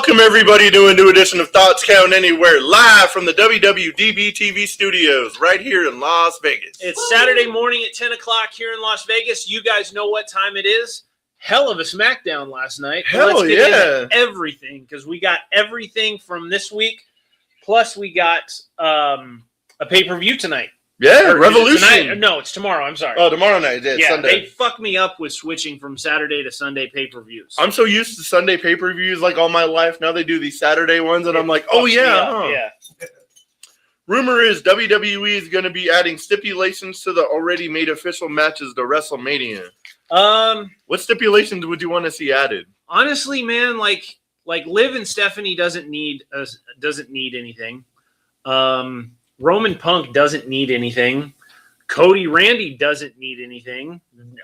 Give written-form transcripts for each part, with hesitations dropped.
Welcome, everybody, to a new edition of Thoughts Count Anywhere, live from the WWDB TV studios right here in Las Vegas. It's Saturday morning at 10 o'clock here in Las Vegas. You guys know what time it is. Hell of a SmackDown last night. Let's get into everything, because we got everything from this week, plus we got a pay-per-view tonight. Yeah, Revolution. No, it's tomorrow. I'm sorry. Oh, tomorrow night. Yeah, Sunday. They fucked me up with switching from Saturday to Sunday pay-per-views. I'm so used to Sunday pay-per-views like all my life. Now they do these Saturday ones, and I'm like, oh, yeah. Yeah. Rumor is WWE is going to be adding stipulations to the already made official matches to WrestleMania. What stipulations would you want to see added? Honestly, man, like Liv and Stephanie doesn't need anything. Roman Punk doesn't need anything. Cody Randy doesn't need anything.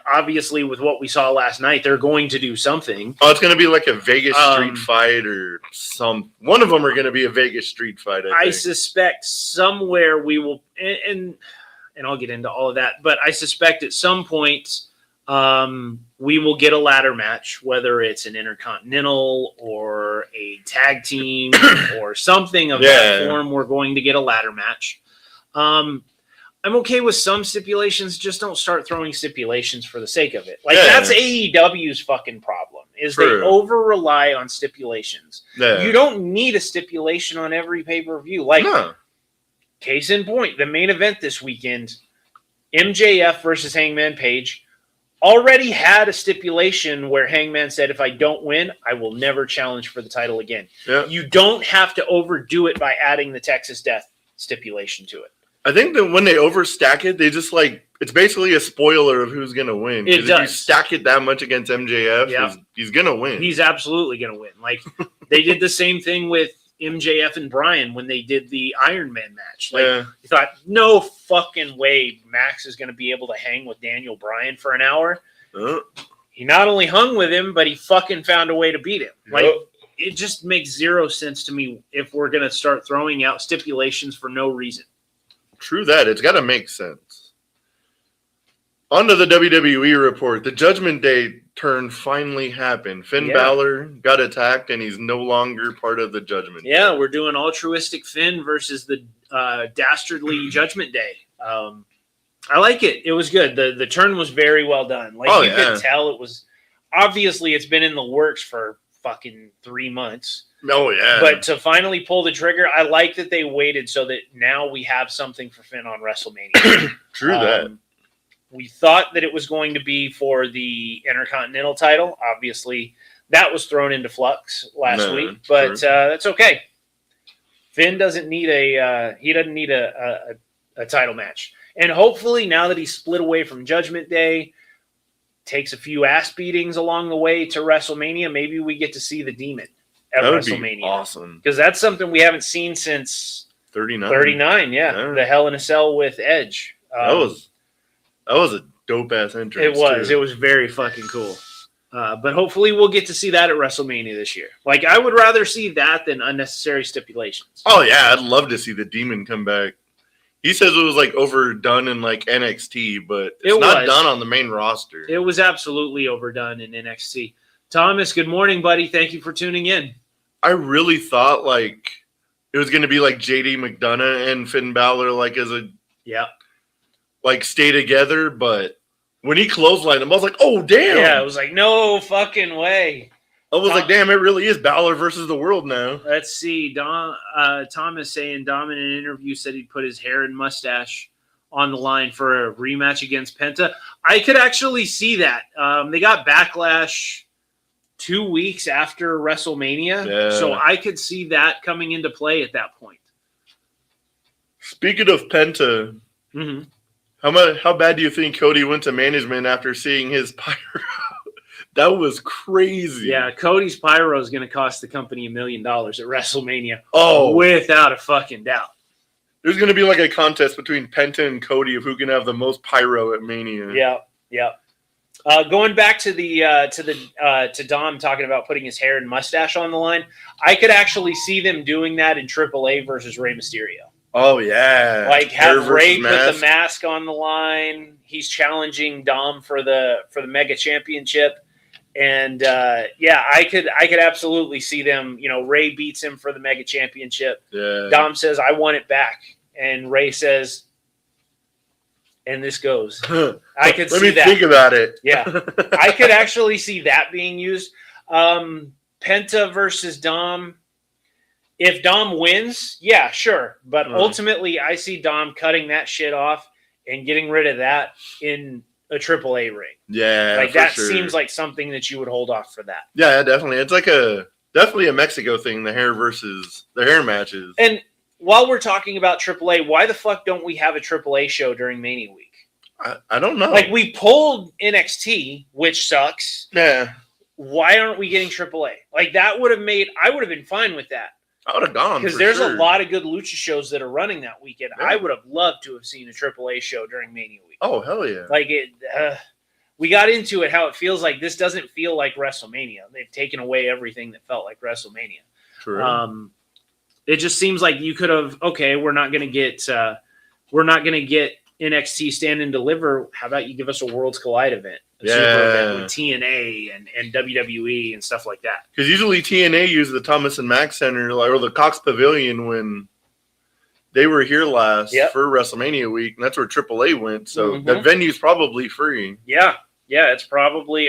Obviously, with what we saw last night, they're going to do something. Oh, it's going to be like a Vegas street fight or some. One of them are going to be a Vegas street fight. I suspect somewhere we will, and I'll get into all of that. But I suspect at some point we will get a ladder match, whether it's an Intercontinental or a tag team or something of that form. We're going to get a ladder match. I'm okay with some stipulations. Just don't start throwing stipulations for the sake of it. That's AEW's fucking problem, is they over-rely on stipulations. Yeah. You don't need a stipulation on every pay-per-view. Case in point, the main event this weekend, MJF versus Hangman Page, already had a stipulation where Hangman said, if I don't win, I will never challenge for the title again. Yeah. You don't have to overdo it by adding the Texas Death stipulation to it. I think that when they overstack it, they just it's basically a spoiler of who's going to win. It does. If you stack it that much against MJF, he's going to win. He's absolutely going to win. They did the same thing with MJF and Bryan when they did the Iron Man match. You thought, no fucking way Max is going to be able to hang with Daniel Bryan for an hour. He not only hung with him, but he fucking found a way to beat him. It just makes zero sense to me if we're going to start throwing out stipulations for no reason. True that. It's got to make sense. On to the WWE report. The Judgment Day turn finally happened. Finn Balor got attacked, and he's no longer part of the Judgment Day. Yeah, we're doing altruistic Finn versus the dastardly Judgment Day. I like it. It was good. The turn was very well done. You could tell it was... Obviously, it's been in the works for fucking 3 months. Oh, yeah. But to finally pull the trigger, I like that they waited so that now we have something for Finn on WrestleMania. True that. We thought that it was going to be for the Intercontinental title. Obviously, that was thrown into flux last week, but that's okay. Finn doesn't need a title match. And hopefully, now that he's split away from Judgment Day, takes a few ass beatings along the way to WrestleMania, maybe we get to see the Demon at WrestleMania. Be awesome. Because that's something we haven't seen since 39. 39, the Hell in a Cell with Edge. That was a dope-ass entrance. It was very fucking cool. But hopefully we'll get to see that at WrestleMania this year. I would rather see that than unnecessary stipulations. Oh, yeah. I'd love to see the Demon come back. He says it was overdone in NXT, but it's not done on the main roster. It was absolutely overdone in NXT. Thomas, good morning, buddy. Thank you for tuning in. I really thought it was going to be JD McDonough and Finn Balor as a stay together, but when he clotheslined him, I was like, oh damn. Yeah, it was no fucking way. I was damn, it really is Balor versus the world now. Let's see. Thomas saying Dom in an interview said he'd put his hair and mustache on the line for a rematch against Penta. I could actually see that. They got Backlash 2 weeks after WrestleMania, so I could see that coming into play at that point. Speaking of Penta, how bad do you think Cody went to management after seeing his pyro? That was crazy. Yeah, Cody's pyro is going to cost the company $1 million at WrestleMania. Oh, without a fucking doubt. There's going to be a contest between Penta and Cody of who can have the most pyro at Mania. Yeah. Going back to to Dom talking about putting his hair and mustache on the line, I could actually see them doing that in AAA versus Rey Mysterio. Oh yeah, Like Hair have Rey versus put the mask on the line. He's challenging Dom for the Mega Championship, and I could absolutely see them. You know, Rey beats him for the Mega Championship. Yeah. Dom says, "I want it back," and Rey says, "And this goes." I could Let see me that. think about it. Yeah, I could actually see that being used. Penta versus Dom. If Dom wins, yeah, sure. But ultimately, I see Dom cutting that shit off and getting rid of that in a AAA ring. Yeah, like for that sure. seems like something that you would hold off for that. Yeah, definitely. It's like definitely a Mexico thing. The hair matches. And while we're talking about AAA, why the fuck don't we have a AAA show during Mania Week? I don't know. Like we pulled NXT, which sucks. Yeah, Why aren't we getting AAA? Like that would have made. I would have been fine with that. I would have gone Because for there's sure. a lot of good lucha shows that are running that weekend. Yeah. I would have loved to have seen a AAA show during Mania Week. Oh hell yeah! Like it, we got into it. How it feels like this doesn't feel like WrestleMania. They've taken away everything that felt like WrestleMania. True. It just seems like you could have. Okay, we're not going to get NXT Stand and Deliver. How about you give us a Worlds Collide event? A super event with TNA and WWE and stuff like that. Because usually TNA used the Thomas and Mack Center or the Cox Pavilion when they were here last for WrestleMania week, and that's where AAA went. So that venue's probably free. Yeah, it's probably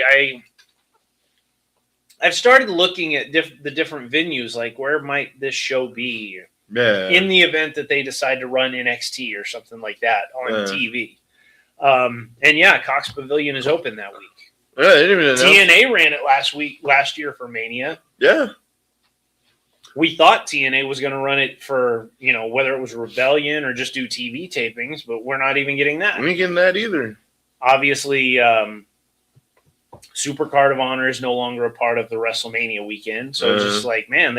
I've started looking at the different venues, like where might this show be? Yeah. In the event that they decide to run NXT or something like that on TV. And yeah, Cox Pavilion is open that week. Yeah, they didn't even TNA ran it last year for Mania. Yeah. We thought TNA was going to run it for, whether it was Rebellion or just do TV tapings, but we're not even getting that. We ain't getting that either. Obviously, Super Card of Honor is no longer a part of the WrestleMania weekend. So it's just like, man,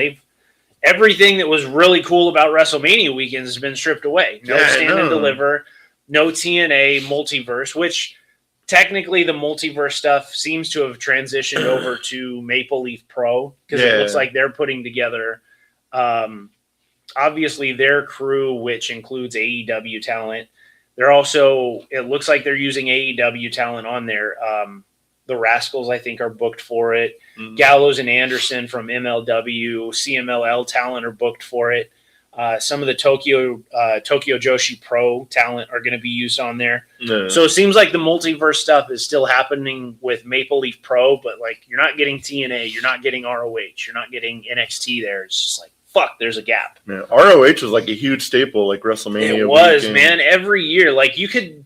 everything that was really cool about WrestleMania weekends has been stripped away. No Stand and Deliver, no TNA Multiverse, which technically the Multiverse stuff seems to have transitioned over to Maple Leaf Pro because it looks like they're putting together, obviously, their crew, which includes AEW talent. They're also, it looks like they're using AEW talent on there. The Rascals, I think, are booked for it. Gallows and Anderson from MLW, CMLL talent are booked for it. Some of the Tokyo Joshi Pro talent are going to be used on there. Yeah. So it seems like the multiverse stuff is still happening with Maple Leaf Pro, but like you're not getting TNA, you're not getting ROH, you're not getting NXT there. It's just like, fuck, there's a gap. Yeah. ROH was like a huge staple, like WrestleMania. It was, weekend. man. Every year, like you could,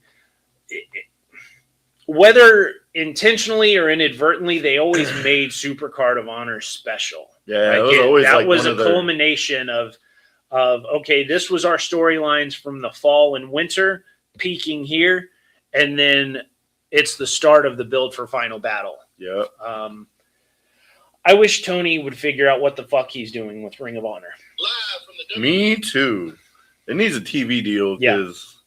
whether intentionally or inadvertently, they always made Super Card of Honor special. Yeah, like that was a culmination of okay, this was our storylines from the fall and winter, peaking here, and then it's the start of the build for Final Battle. Yeah. I wish Tony would figure out what the fuck he's doing with Ring of Honor. Me too. It needs a TV deal because.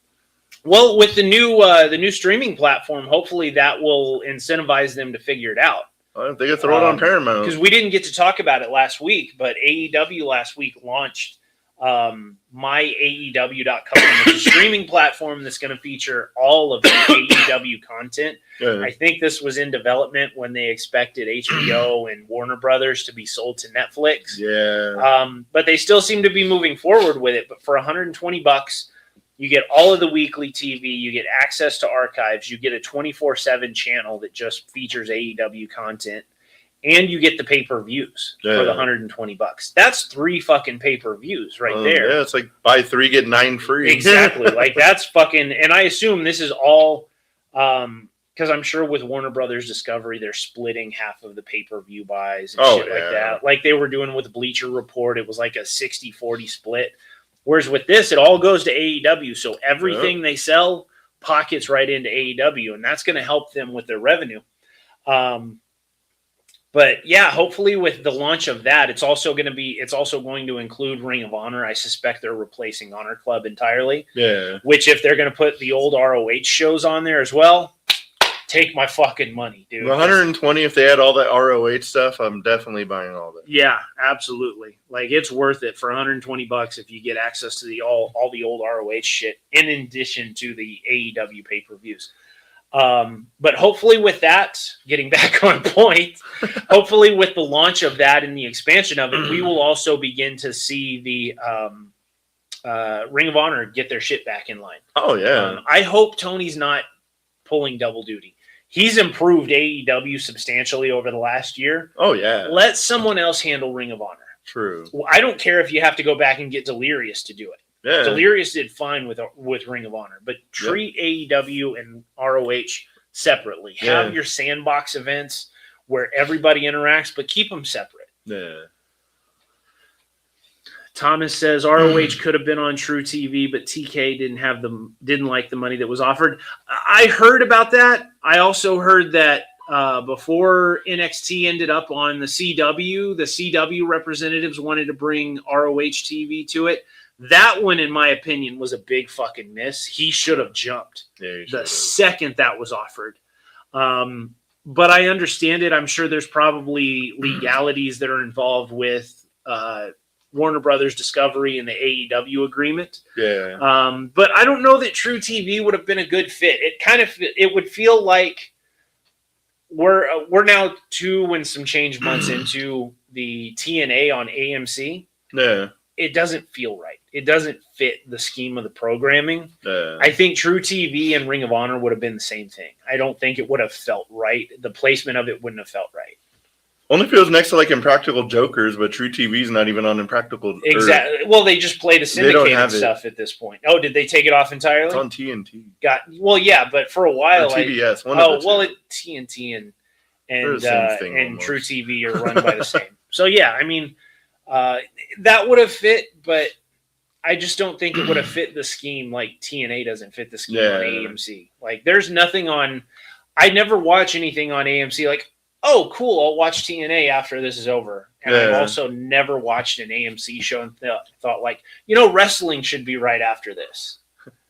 Well, with the new streaming platform, hopefully that will incentivize them to figure it out. They could throw it on Paramount. Because we didn't get to talk about it last week, but AEW last week launched myaew.com, which is a streaming platform that's going to feature all of the AEW content. Yeah. I think this was in development when they expected HBO and Warner Brothers to be sold to Netflix. Yeah. But they still seem to be moving forward with it. But for $120, you get all of the weekly TV, you get access to archives, you get a 24/7 channel that just features AEW content, and you get the pay-per-views for the $120. That's 3 fucking pay-per-views right there. Yeah, it's like buy 3, get 9 free. Exactly. Like that's fucking, and I assume this is all, because I'm sure with Warner Brothers Discovery, they're splitting half of the pay-per-view buys and shit like that. Like they were doing with Bleacher Report, it was like a 60-40 split. Whereas with this, it all goes to AEW. So everything they sell pockets right into AEW, and that's going to help them with their revenue. But yeah, hopefully with the launch of that, it's also going to include Ring of Honor. I suspect they're replacing Honor Club entirely. Yeah. Which if they're going to put the old ROH shows on there as well, take my fucking money, dude. 120 if they had all that ROH stuff, I'm definitely buying all that. Yeah, absolutely. Like it's worth it for $120 if you get access to all the old ROH shit in addition to the AEW pay-per-views. But hopefully with that, getting back on point, hopefully with the launch of that and the expansion of it, we will also begin to see the Ring of Honor get their shit back in line. Oh, yeah. I hope Tony's not pulling double duty. He's improved AEW substantially over the last year. Oh, yeah. Let someone else handle Ring of Honor. True. Well, I don't care if you have to go back and get Delirious to do it. Yeah. Delirious did fine with Ring of Honor, but treat AEW and ROH separately. Yeah. Have your sandbox events where everybody interacts, but keep them separate. Yeah. Thomas says ROH could have been on True TV, but TK didn't like the money that was offered. I heard about that. I also heard that before NXT ended up on the CW representatives wanted to bring ROH TV to it. That one, in my opinion, was a big fucking miss. He should have jumped the second that was offered. But I understand it. I'm sure there's probably legalities that are involved with Warner Brothers Discovery and the AEW agreement. Yeah. But I don't know that True TV would have been a good fit. It would feel like we're now 2 and some change months into the TNA on AMC. Yeah. It doesn't feel right. It doesn't fit the scheme of the programming. Yeah. I think True TV and Ring of Honor would have been the same thing. I don't think it would have felt right. The placement of it wouldn't have felt right. Only if it was next to like Impractical Jokers, but True TV's not even on Impractical. Exactly. Well, they just play the syndicated stuff at this point. Oh, did they take it off entirely? It's on TNT. Yeah, but for a while, or TBS. TNT and True TV are run by the same. So yeah, I mean, that would have fit, but I just don't think it would have fit the scheme like TNA doesn't fit the scheme on AMC. Like, there's nothing on. I never watch anything on AMC like, oh, cool, I'll watch TNA after this is over. And I've also never watched an AMC show and thought like, wrestling should be right after this.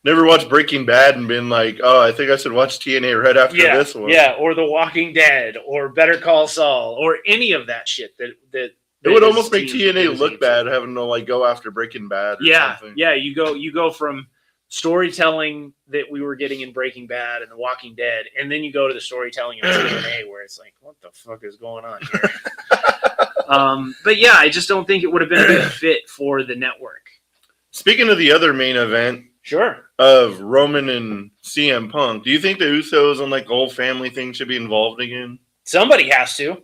Never watched Breaking Bad and been like, oh, I think I should watch TNA right after this one. Yeah, or The Walking Dead, or Better Call Saul, or any of that shit that it would almost make TNA look bad having to like go after Breaking Bad. Something. Yeah. You go from storytelling that we were getting in Breaking Bad and The Walking Dead, and then you go to the storytelling of TNA where it's like, what the fuck is going on here? But yeah, I just don't think it would have been a good fit for the network. Speaking of the other main event, sure, of Roman and CM Punk, do you think the Usos and like the whole family thing should be involved again? Somebody has to.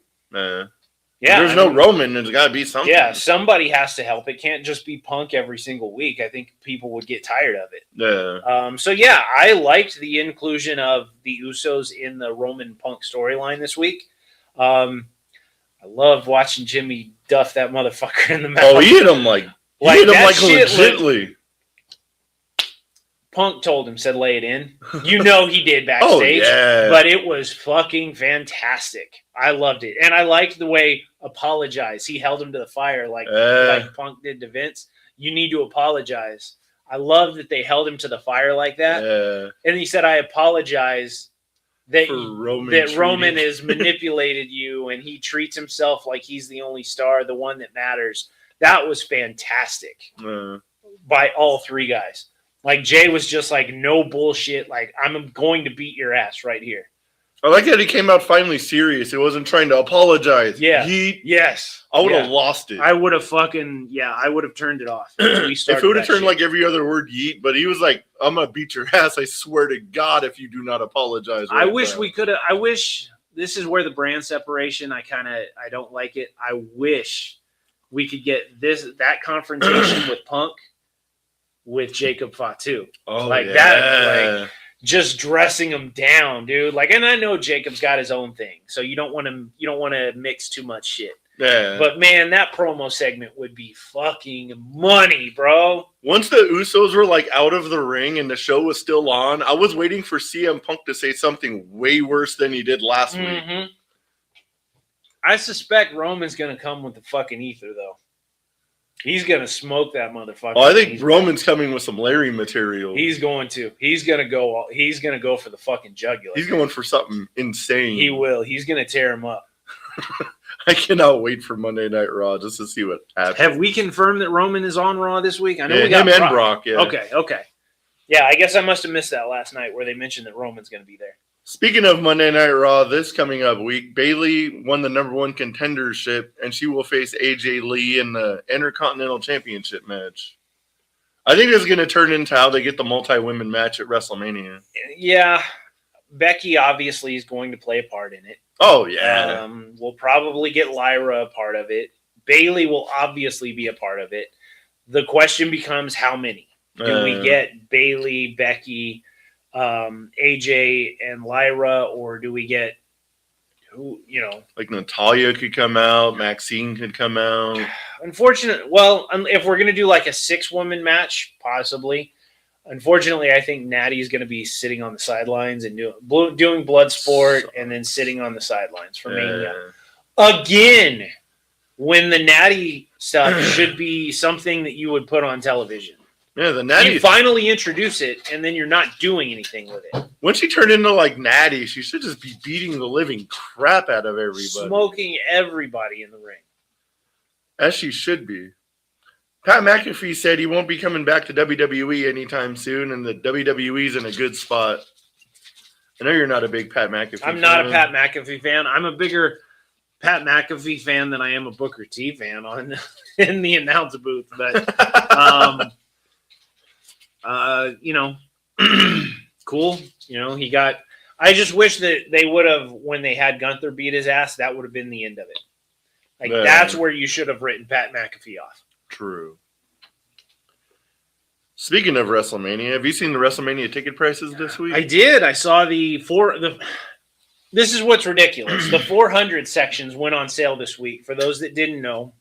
Yeah, there's no Roman. There's got to be something. Yeah, somebody has to help. It can't just be Punk every single week. I think people would get tired of it. Yeah. So yeah, I liked the inclusion of the Usos in the Roman Punk storyline this week. I love watching Jimmy duff that motherfucker in the mouth. Oh, he hit him like legitly. Punk told him, said lay it in. He did backstage. But it was fucking fantastic. I loved it. And I liked the way apologize. He held him to the fire like Punk did to Vince. You need to apologize. I love that they held him to the fire like that. And he said, I apologize that Roman has manipulated you and he treats himself like he's the only star, the one that matters. That was fantastic by all three guys. Like, Jay was just like, no bullshit. Like, I'm going to beat your ass right here. I like that he came out finally serious. He wasn't trying to apologize. Yeah. Yes. I would have lost it. I would have I would have turned it off. If it would have turned like every other word yeet, but he was like, I'm going to beat your ass. I swear to God, if you do not apologize. I wish we could have. I wish this is where the brand separation, I don't like it. I wish we could get that confrontation with Punk with Jacob Fatu. That, like just dressing him down, dude. Like, and I know Jacob's got his own thing, so you don't want to mix too much shit. Yeah. But man, that promo segment would be fucking money, bro. Once the Usos were like out of the ring and the show was still on, I was waiting for CM Punk to say something way worse than he did last week. I suspect Roman's gonna come with the fucking ether, though. He's gonna smoke that motherfucker. Oh, I think Roman's coming with some Larry material. He's going to. He's gonna go. He's gonna go for the fucking jugular. He's going for something insane. He will. He's gonna tear him up. I cannot wait for Monday Night Raw just to see what happens. Have we confirmed that Roman is on Raw this week? I know Yeah, we got him and Brock. Yeah. Okay. Yeah, I guess I must have missed that last night where they mentioned that Roman's gonna be there. Speaking of Monday Night Raw, this coming up week, Bayley won the #1 contendership, and she will face AJ Lee in the Intercontinental Championship match. I think this is going to turn into how they get the multi-women match at WrestleMania. Yeah, Becky obviously is going to play a part in it. Oh, yeah. We'll probably get Lyra a part of it. Bayley will obviously be a part of it. The question becomes how many? Do we get Bayley, Becky, AJ, and Lyra, or do we get who? Like Natalya could come out, Maxine could come out. Unfortunately, well, if we're gonna do like a 6-woman match, possibly. Unfortunately, I think Natty's gonna be sitting on the sidelines and doing Bloodsport, and then sitting on the sidelines for Mania again. When the Natty stuff should be something that you would put on television. Yeah, the Natty. You finally introduce it, and then you're not doing anything with it. When she turned into like Natty, she should just be beating the living crap out of everybody. Smoking everybody in the ring. As she should be. Pat McAfee said he won't be coming back to WWE anytime soon, and the WWE's in a good spot. I know you're not a big Pat McAfee fan. I'm not a Pat McAfee fan. I'm a bigger Pat McAfee fan than I am a Booker T fan in the announce booth. But cool. He got. I just wish that they would have, when they had Gunther beat his ass, that would have been the end of it. Like that's where you should have written Pat McAfee off. True. Speaking of WrestleMania, have you seen the WrestleMania ticket prices this week? I did. I saw This is what's ridiculous. The 400 sections went on sale this week. For those that didn't know,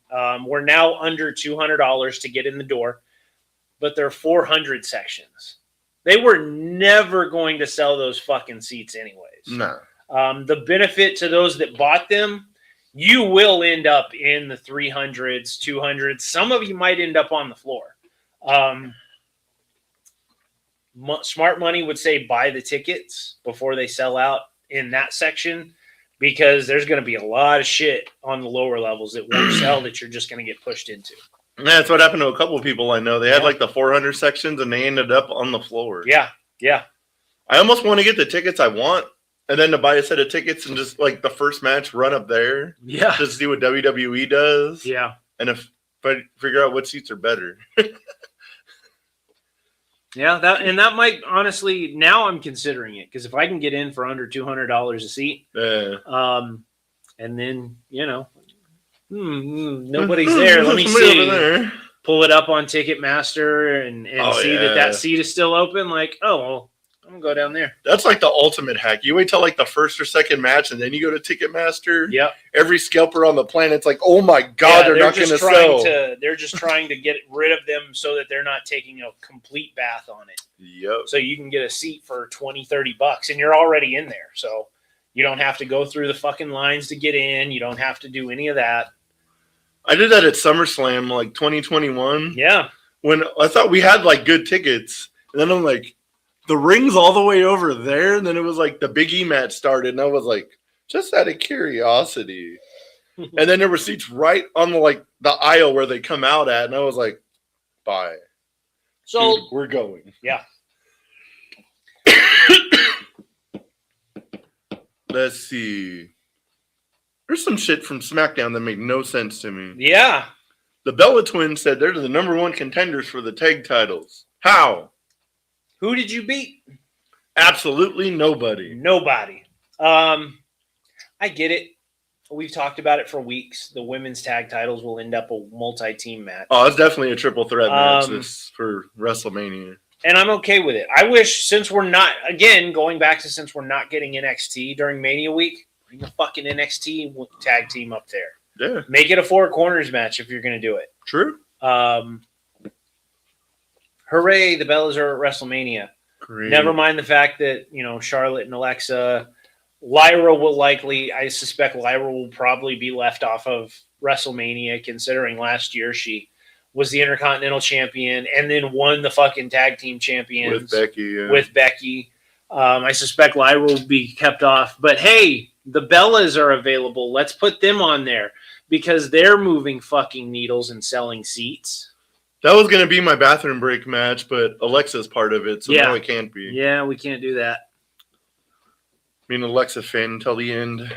we're now under $200 to get in the door, but they're 400 sections. They were never going to sell those fucking seats anyways. No. The benefit to those that bought them, you will end up in the 300s, 200s. Some of you might end up on the floor. Smart money would say buy the tickets before they sell out in that section, because there's going to be a lot of shit on the lower levels that won't sell that you're just going to get pushed into. Yeah, that's what happened to a couple of people I know. They had like the 400 sections and they ended up on the floor. Yeah. I almost want to get the tickets I want and then to buy a set of tickets and just like the first match run up there. Yeah. Just see what WWE does. Yeah. And if I figure out what seats are better. Yeah, that might honestly, now I'm considering it, because if I can get in for under $200 a seat, and then nobody's there. Let me see. Pull it up on Ticketmaster and see that seat is still open. Like, oh well, I'm gonna go down there. That's like the ultimate hack. You wait till like the first or second match, and then you go to Ticketmaster. Yep. Every scalper on the planet's like, oh my god, they're not going to sell. They're just trying to get rid of them so that they're not taking a complete bath on it. Yep. So you can get a seat for $20-$30, and you're already in there. So you don't have to go through the fucking lines to get in. You don't have to do any of that. I did that at SummerSlam like 2021. Yeah. When I thought we had like good tickets, and then I'm like, the ring's all the way over there, and then it was like the Big E match started, and I was like, just out of curiosity. And then there were seats right on the aisle where they come out at, and I was like, bye. So dude, we're going. Yeah. Let's see. There's some shit from SmackDown that made no sense to me. Yeah. The Bella Twins said they're the #1 contenders for the tag titles. How? Who did you beat? Absolutely nobody. Nobody. I get it. We've talked about it for weeks. The women's tag titles will end up a multi-team match. Oh, it's definitely a triple threat match this for WrestleMania. And I'm okay with it. I wish, since we're not getting NXT during Mania week, bring the fucking NXT tag team up there. Yeah. Make it a 4 corners match if you're going to do it. True. Hooray, the Bellas are at WrestleMania. Great. Never mind the fact that, Charlotte and Alexa, Lyra I suspect Lyra will probably be left off of WrestleMania, considering last year she was the Intercontinental Champion, and then won the fucking tag team champions with Becky. Yeah. with Becky. I suspect Lyra will be kept off. But hey, the Bellas are available. Let's put them on there because they're moving fucking needles and selling seats. That was going to be my bathroom break match, but Alexa's part of it, so Yeah. now it can't be. Yeah, we can't do that. I mean, Alexa fan until the end.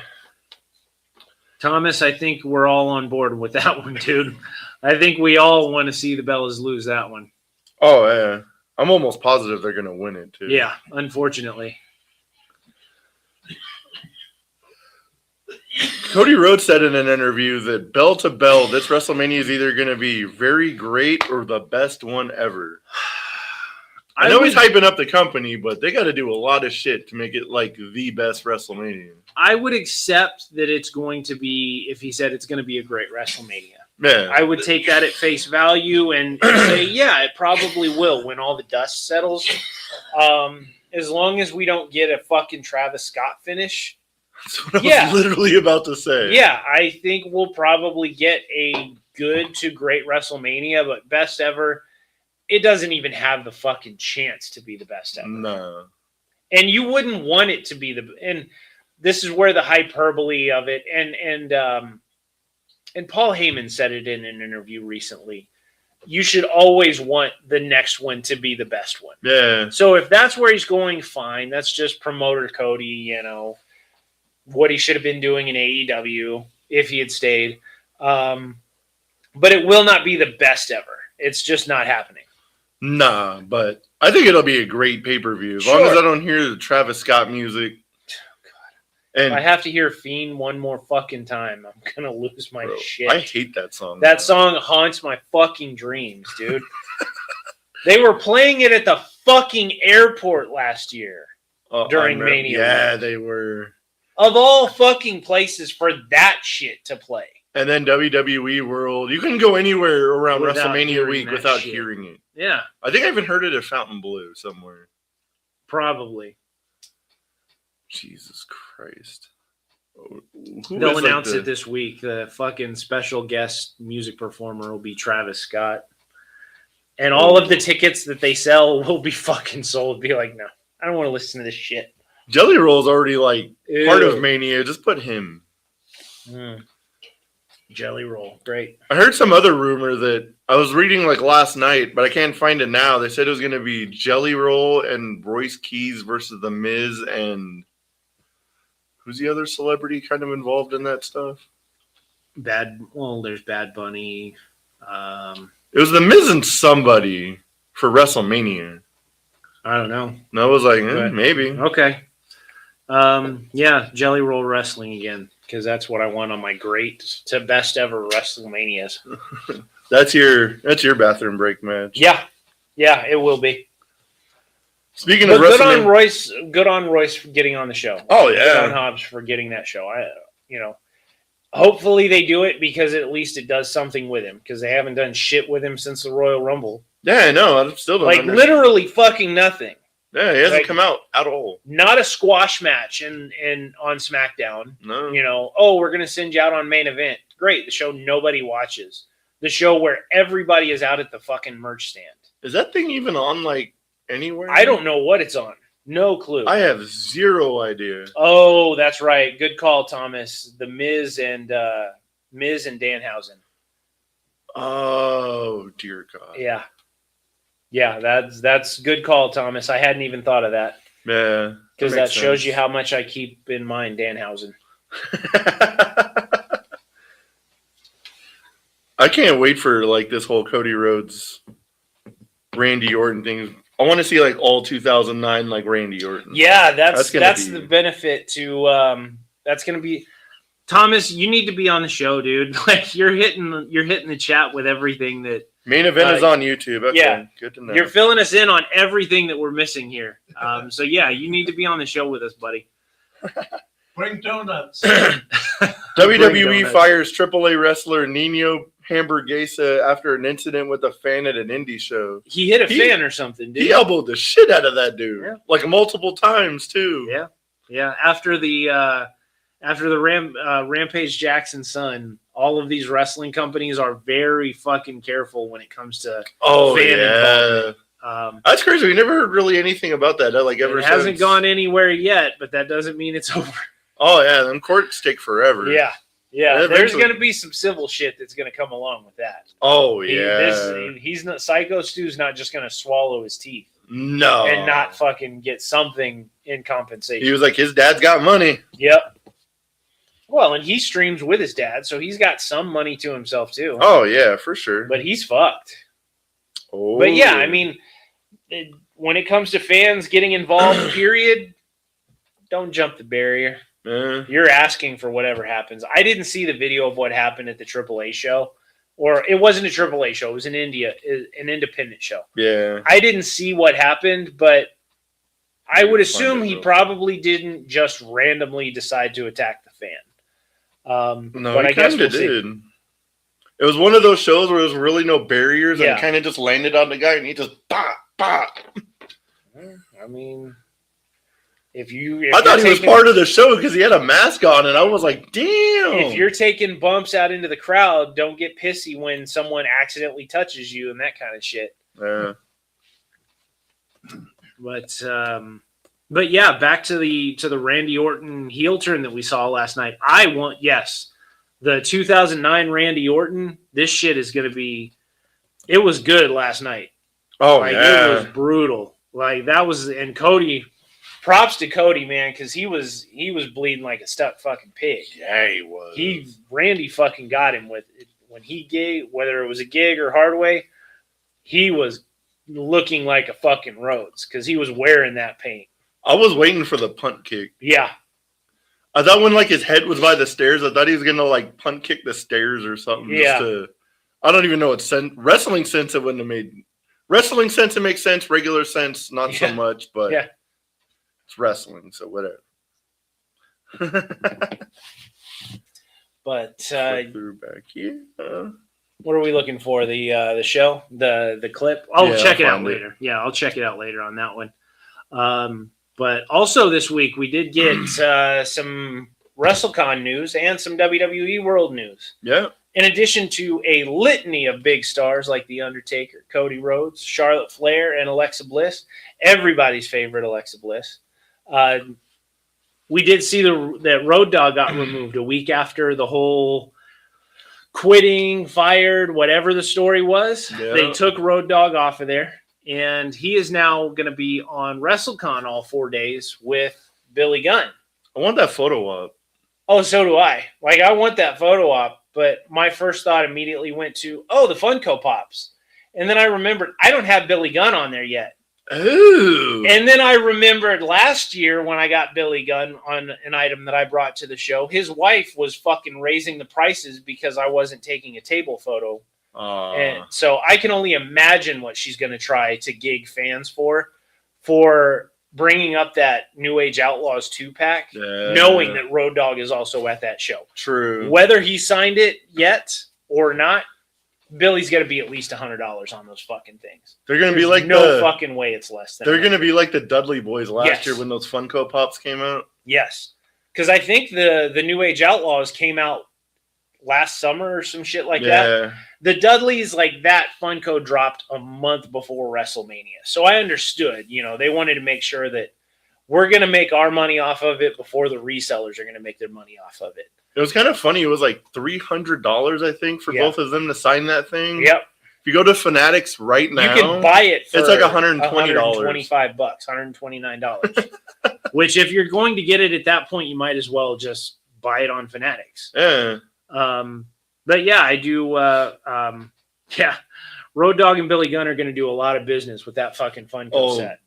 Thomas, I think we're all on board with that one, dude. I think we all want to see the Bellas lose that one. Oh, yeah. I'm almost positive they're going to win it, too. Yeah, unfortunately. Cody Rhodes said in an interview that bell to bell, this WrestleMania is either going to be very great or the best one ever. I know he's hyping up the company, but they got to do a lot of shit to make it like the best WrestleMania. I would accept that it's going to be, if he said it's going to be a great WrestleMania. Yeah. I would take that at face value and say, yeah, it probably will when all the dust settles. As long as we don't get a fucking Travis Scott finish. That's what I was literally about to say. Yeah, I think we'll probably get a good to great WrestleMania, but best ever, it doesn't even have the fucking chance to be the best ever. No. And you wouldn't want it to be and this is where the hyperbole of it, and Paul Heyman said it in an interview recently. You should always want the next one to be the best one. Yeah. So if that's where he's going, fine. That's just promoter Cody, what he should have been doing in AEW if he had stayed. But it will not be the best ever. It's just not happening. Nah, but I think it'll be a great pay-per-view. As long as I don't hear the Travis Scott music. And if I have to hear Fiend one more fucking time, I'm going to lose my shit. I hate that song. That song haunts my fucking dreams, dude. They were playing it at the fucking airport last year during Mania. Yeah, they were. Of all fucking places for that shit to play. And then WWE World. You can go anywhere around Without WrestleMania week without shit. hearing it. Yeah. I think I even heard it at Fontainebleau somewhere. Probably. Jesus Christ. They'll announce it this week. The fucking special guest music performer will be Travis Scott. And all of the tickets that they sell will be fucking sold. Be like, no, I don't want to listen to this shit. Jelly Roll's already like Ew. part of Mania. Just put him. Jelly Roll. Great. I heard some other rumor that I was reading like last night, but I can't find it now. They said it was going to be Jelly Roll and Royce Keys versus The Miz and who's the other celebrity kind of involved in that stuff? There's Bad Bunny. It was The Miz and somebody for WrestleMania. I don't know. And I was like, maybe. Okay. Yeah, Jelly Roll Wrestling again, because that's what I want on my great to best ever WrestleManias. That's your bathroom break match. Yeah, it will be. Speaking of WrestleMania, good on Royce for getting on the show. Oh yeah, good on Hobbs for getting that show. Hopefully they do it because at least it does something with him because they haven't done shit with him since the Royal Rumble. Yeah, I know. I still don't understand. Literally fucking nothing. Yeah, he hasn't come out at all. Not a squash match in on SmackDown. No. We're gonna send you out on main event. Great, the show nobody watches. The show where everybody is out at the fucking merch stand. Is that thing even on like anywhere? I don't know what it's on. No clue. I have zero idea. Oh, that's right. Good call, Thomas. The Miz and Danhausen. Oh dear God. Yeah, that's good call, Thomas. I hadn't even thought of that. Yeah. Because that shows you how much I keep in mind Danhausen. I can't wait for like this whole Cody Rhodes, Randy Orton thing. I want to see like all 2009 like Randy Orton. Yeah, that's the benefit to that's going to be Thomas, you need to be on the show, dude. Like you're hitting the chat with everything that main event is on YouTube. Okay, yeah, good to know. You're filling us in on everything that we're missing here. So yeah, you need to be on the show with us, buddy. Bring donuts. WWE fires AAA wrestler Nino Hamburguesa after an incident with a fan at an indie show. He hit a fan or something, dude. He elbowed the shit out of that dude. Yeah. Like multiple times too. Yeah. After the Rampage Jackson's son all of these wrestling companies are very fucking careful when it comes to Oh fan yeah, involvement. that's crazy. We never heard really anything about that. Like ever It hasn't since. gone anywhere yet, but that doesn't mean it's over. Oh yeah, them courts take forever. Yeah. Yeah, There's eventually- going to be some civil shit that's going to come along with that. Oh yeah. He's not Psycho Stu's not just going to swallow his teeth No. and not fucking get something in compensation. He was like, his dad's got money. Yep. Well, and he streams with his dad, so he's got some money to himself too. Oh yeah, for sure. But he's fucked. Oh. But yeah, I mean, when it comes to fans getting involved, period, don't jump the barrier. You're asking for whatever happens. I didn't see the video of what happened at the AAA show, or it wasn't a AAA show. It was an independent show. Yeah. I didn't see what happened, but I would Find assume it, he though. probably didn't just randomly decide to attack the fan. No, but he I guess kind of we'll see. did. It was one of those shows where there was really no barriers Yeah. and kind of just landed on the guy and he just pop, pop. I mean, if I thought he was part of the show because he had a mask on and I was like, damn. If you're taking bumps out into the crowd, don't get pissy when someone accidentally touches you and that kind of shit. Yeah. But yeah, back to the Randy Orton heel turn that we saw last night. The 2009 Randy Orton. This shit is gonna be. It was good last night. Oh, It yeah. was brutal. And Cody. Props to Cody, man, because he was bleeding like a stuck fucking pig. Yeah, he was. Randy fucking got him with it. When he gave, whether it was a gig or Hardway, he was looking like a fucking Rhodes because he was wearing that paint. I was waiting for the punt kick. Yeah, I thought when like his head was by the stairs, I thought he was gonna like punt kick the stairs or something. Yeah. I don't even know what wrestling sense it wouldn't have made. Wrestling sense it makes sense. Regular sense not so Yeah. much, but Yeah. it's wrestling, so whatever. but Through back here. what are we looking for? The show, the clip. I'll Yeah, check I'll it out find it. later. Yeah, I'll check it out later on that one. But also this week we did get some WrestleCon news and some WWE World news. Yeah. In addition to a litany of big stars like The Undertaker, Cody Rhodes, Charlotte Flair, and Alexa Bliss, everybody's favorite Alexa Bliss. We did see that Road Dogg got removed a week after the whole quitting, fired, whatever the story was. Yeah. They took Road Dogg off of there, and he is now going to be on WrestleCon all 4 days with Billy Gunn. I want that photo up. Oh, so do I. I want that photo op, but my first thought immediately went to, the Funko Pops. And then I remembered, I don't have Billy Gunn on there yet. Ooh. And then I remembered last year when I got Billy Gunn on an item that I brought to the show, his wife was fucking raising the prices because I wasn't taking a table photo. And so I can only imagine what she's going to try to gig fans for bringing up that New Age Outlaws 2-pack, knowing that Road Dogg is also at that show. True. Whether he signed it yet or not, Billy's got to be at least $100 on those fucking things. They're gonna be There's like no fucking way it's less than They're that. gonna be like the Dudley Boys last Yes. year when those Funko Pops came out. Yes. Because I think the New Age Outlaws came out last summer or some shit like that. The Dudleys, that Funko dropped a month before WrestleMania. So I understood, they wanted to make sure that we're going to make our money off of it before the resellers are going to make their money off of it. It was kind of funny. It was like $300, I think, for Yeah. both of them to sign that thing. Yep. If you go to Fanatics right now, You can buy it for it's like $120. $125, $129. Which if you're going to get it at that point, you might as well just buy it on Fanatics. Yeah. But yeah, I do. Road Dogg and Billy Gunn are going to do a lot of business with that fucking Funko set.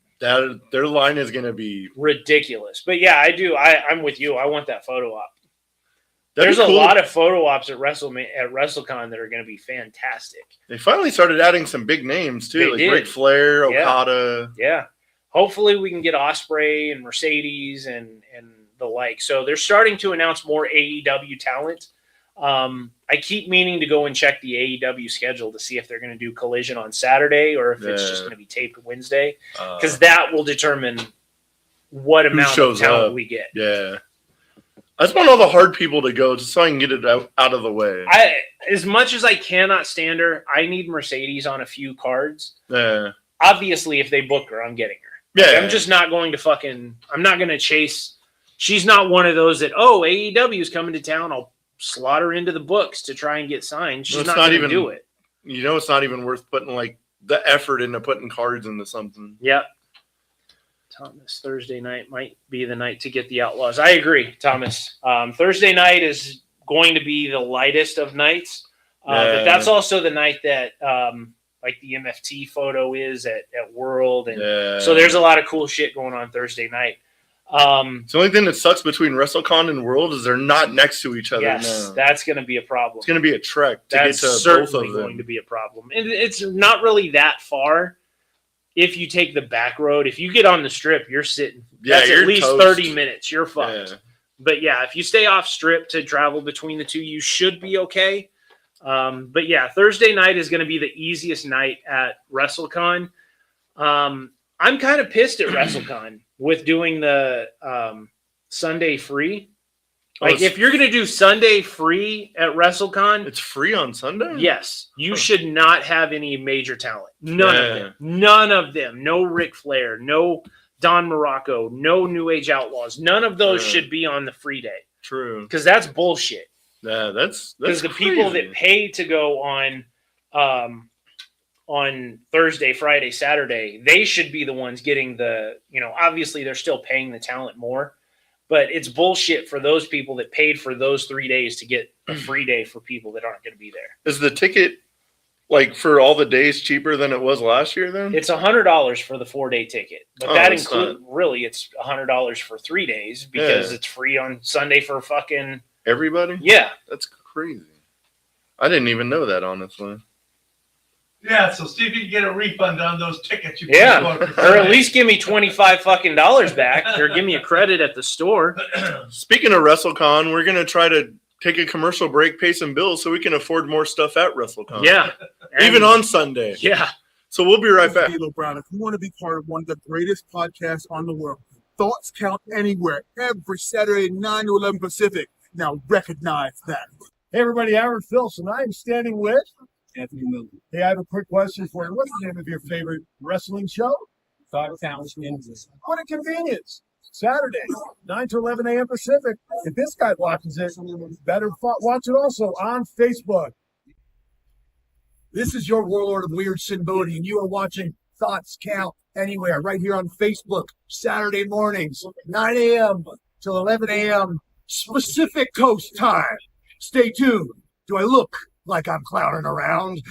Their line is gonna be Ridiculous. But yeah, I do. I'm with you. I want that photo op. that'd There's be a cool. lot of photo ops at WrestleCon that are going to be fantastic. They finally started adding some big names too, They like did. Ric Flair, Yeah. Okada. Yeah. Hopefully we can get Osprey and Mercedes and the like. So they're starting to announce more AEW talent. I keep meaning to go and check the AEW schedule to see if they're going to do Collision on Saturday or if it's just going to be taped Wednesday, because that will determine what amount of shows talent up. we get. Yeah. I just want all the hard people to go just so I can get it out of the way. As much as I cannot stand her, I need Mercedes on a few cards. Yeah. Obviously, if they book her, I'm getting her. Yeah. Like, I'm just not going to I'm not going to chase. She's not one of those that, AEW is coming to town. I'll slot her into the books to try and get signed. She's not going to do it. You know, it's not even worth putting like the effort into putting cards into something. Yep. Thomas, Thursday night might be the night to get the Outlaws. I agree, Thomas. Thursday night is going to be the lightest of nights. But that's also the night that like the MFT photo is at World. And so there's a lot of cool shit going on Thursday night. The only thing that sucks between WrestleCon and World is they're not next to each other. Yes, now. that's going to be a problem. It's going to be a trek to That's get to certainly both of them. going to be a problem. And it's not really that far if you take the back road. If you get on the strip, you're sitting. That's you're at least toast. 30 minutes. You're fucked. Yeah. But yeah, if you stay off strip to travel between the two, you should be okay. But yeah, Thursday night is going to be the easiest night at WrestleCon. I'm kind of pissed at WrestleCon with doing the Sunday free. Like, if you're going to do Sunday free at WrestleCon, it's free on Sunday? yes, you should not have any major talent. None of them. None of them. No Ric Flair, no Don Morocco, no New Age Outlaws. None of those should be on the free day. True. Because that's bullshit. Yeah, that's Because the people that pay to go on Thursday, Friday, Saturday, they should be the ones getting the, obviously they're still paying the talent more, but it's bullshit for those people that paid for those 3 days to get a free day for people that aren't going to be there. Is the ticket, like, for all the days cheaper than it was last year then? It's $100 for the 4-day ticket, but that includes, really, it's $100 for 3 days because it's free on Sunday for fucking everybody? Yeah. That's crazy. I didn't even know that, honestly. Yeah, so see if you can get a refund on those tickets. You or at least give me $25 fucking back, or give me a credit at the store. Speaking of WrestleCon, we're gonna try to take a commercial break, pay some bills, so we can afford more stuff at WrestleCon. Yeah, even on Sunday. Yeah. So we'll be right back. Halo Brown, if you want to be part of one of the greatest podcasts on the world, Thoughts Count Anywhere, every Saturday, 9 to 11 Pacific. Now recognize that. Hey everybody, Aaron Phillips, and I'm standing with Anthony Miller. Hey, I have a quick question for you. What's the name of your favorite wrestling show? Thoughts Count Anywhere. What a convenience. Saturday, 9 to 11 a.m. Pacific. If this guy watches it, better watch it also on Facebook. This is your Warlord of Weird Sin Bodhi, and you are watching Thoughts Count Anywhere right here on Facebook, Saturday mornings, 9 a.m. till 11 a.m. Pacific Coast time. Stay tuned. Do I look like I'm clowning around?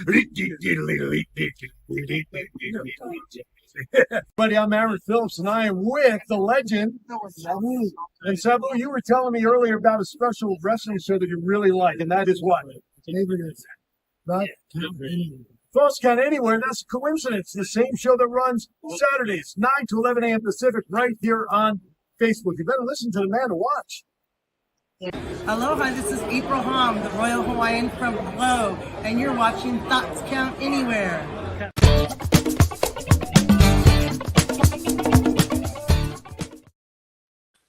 Buddy, I'm Aaron Phillips, and I am with the legend. And Sabu, you were telling me earlier about a special wrestling show that you really like, and that is what? Thoughts Count Anywhere. That's a coincidence. The same show that runs Saturdays, 9 to 11 a.m. Pacific, right here on Facebook. You better listen to the man to watch. Aloha, this is April Hom, the Royal Hawaiian from Glow, and you're watching Thoughts Count Anywhere.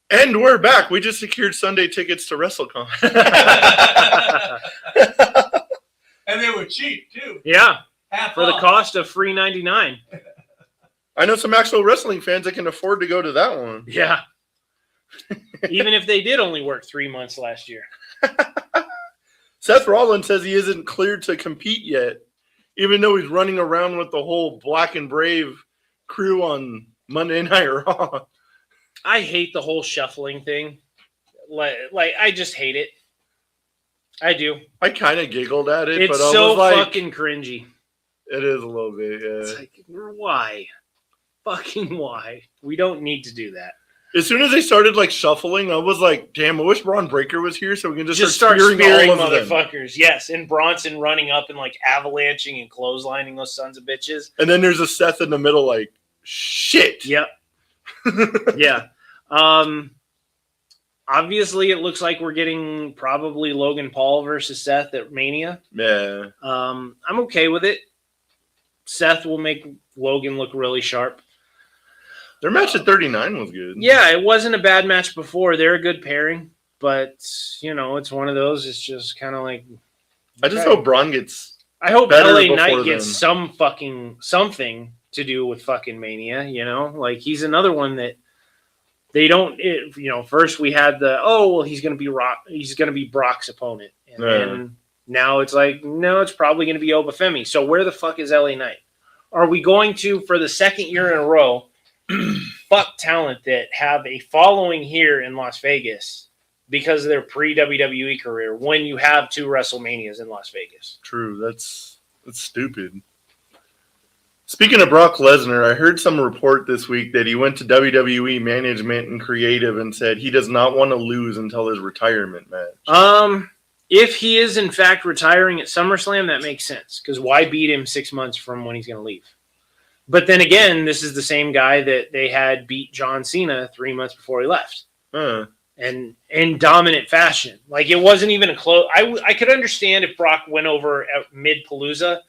And we're back. We just secured Sunday tickets to WrestleCon. And they were cheap, too. Yeah. Half for the off. cost of free $99. I know some actual wrestling fans that can afford to go to that one. Yeah. Even if they did only work 3 months last year. Seth Rollins says he isn't cleared to compete yet, even though he's running around with the whole Black and Brave crew on Monday Night Raw. I hate the whole shuffling thing. Like I just hate it. I do. I kind of giggled at it, It's but I so was like, fucking cringy. It is a little bit, yeah. It's like, why? Fucking why? We don't need to do that. As soon as they started like shuffling, I was like, damn, I wish Braun Breaker was here so we can just start spearing all of them. motherfuckers. Yes, and Bronson running up and like avalanching and clotheslining those sons of bitches. And then there's a Seth in the middle like, shit. Yep. Yeah. Obviously, it looks like we're getting probably Logan Paul versus Seth at Mania. Yeah. I'm okay with it. Seth will make Logan look really sharp. Their match at 39 was good. Yeah, it wasn't a bad match before. They're a good pairing. but it's one of those. It's just kind of like I just okay. hope Braun gets. I hope better LA before Knight gets then. some fucking something to do with fucking Mania. Like he's another one that they don't. First we had he's gonna be he's gonna be Brock's opponent, and then now it's like no, it's probably gonna be Obafemi. So where the fuck is LA Knight? Are we going to, for the second year in a row, fuck talent that have a following here in Las Vegas because of their pre-WWE career when you have 2 WrestleManias in Las Vegas? True, that's stupid. Speaking of Brock Lesnar, I heard some report this week that he went to WWE management and creative and said he does not want to lose until his retirement match. If he is in fact retiring at SummerSlam, that makes sense because why beat him 6 months from when he's going to leave? But then again, this is the same guy that they had beat John Cena 3 months before he left. And in dominant fashion. Like, it wasn't even a close. I could understand if Brock went over at mid-Palooza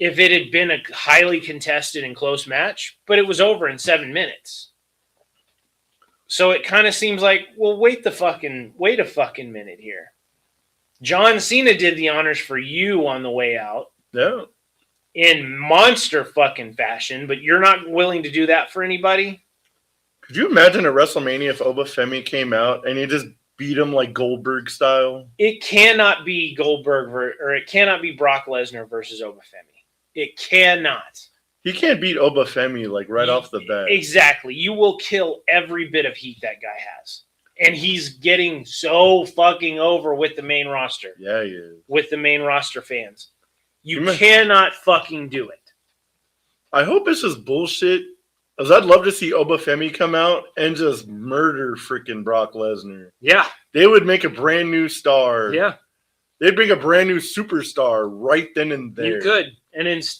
if it had been a highly contested and close match, but it was over in 7 minutes. So it kind of seems like, well, wait a fucking minute here. John Cena did the honors for you on the way out. Yeah. In monster fucking fashion, but you're not willing to do that for anybody? Could you imagine at WrestleMania if Obafemi came out and he just beat him like Goldberg style? It cannot be Goldberg or it cannot be Brock Lesnar versus Obafemi. It cannot. He can't beat Obafemi like right off the bat. Exactly. You will kill every bit of heat that guy has. And he's getting so fucking over with the main roster. Yeah, he is. With the main roster fans. You cannot fucking do it. I hope it's just bullshit. Because I'd love to see Obafemi come out and just murder freaking Brock Lesnar. Yeah. They would make a brand new star. Yeah. They'd bring a brand new superstar right then and there. You could.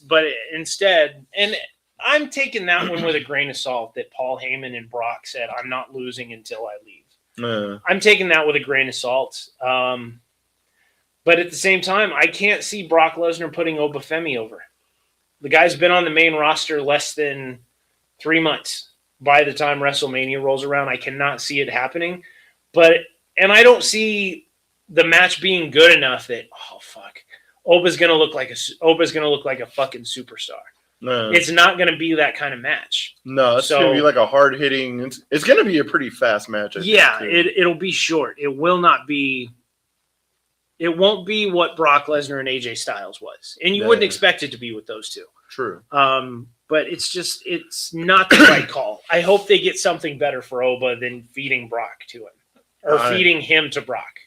But instead, and I'm taking that one with a grain of salt that Paul Heyman and Brock said, I'm not losing until I leave. I'm taking that with a grain of salt. But at the same time, I can't see Brock Lesnar putting Obafemi over. The guy's been on the main roster less than 3 months by the time WrestleMania rolls around. I cannot see it happening. And I don't see the match being good enough that, oh, fuck, Oba's going to look like a fucking superstar. No. It's not going to be that kind of match. No, it's going to be like a hard-hitting. It's going to be a pretty fast match. I think, it'll be short. It won't be what Brock Lesnar and AJ Styles was. And you wouldn't expect it to be with those two. True. But it's not the right call. I hope they get something better for Oba than feeding Brock to him. Or feeding him to Brock.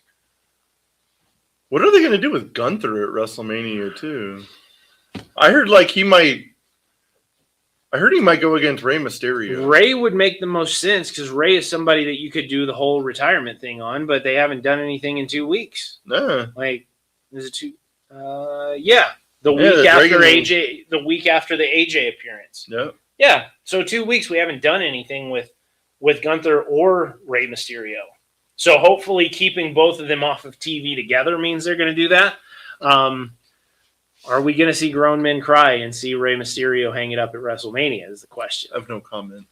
What are they going to do with Gunther at WrestleMania, too? I heard he might go against Rey Mysterio. Rey would make the most sense because Rey is somebody that you could do the whole retirement thing on, but they haven't done anything in 2 weeks. No. Is it 2? Yeah. The week after the AJ appearance. Yeah. Yeah. So 2 weeks we haven't done anything with Gunther or Rey Mysterio. So hopefully keeping both of them off of TV together means they're going to do that. Are we going to see grown men cry and see Rey Mysterio hang it up at WrestleMania is the question. I have no comment.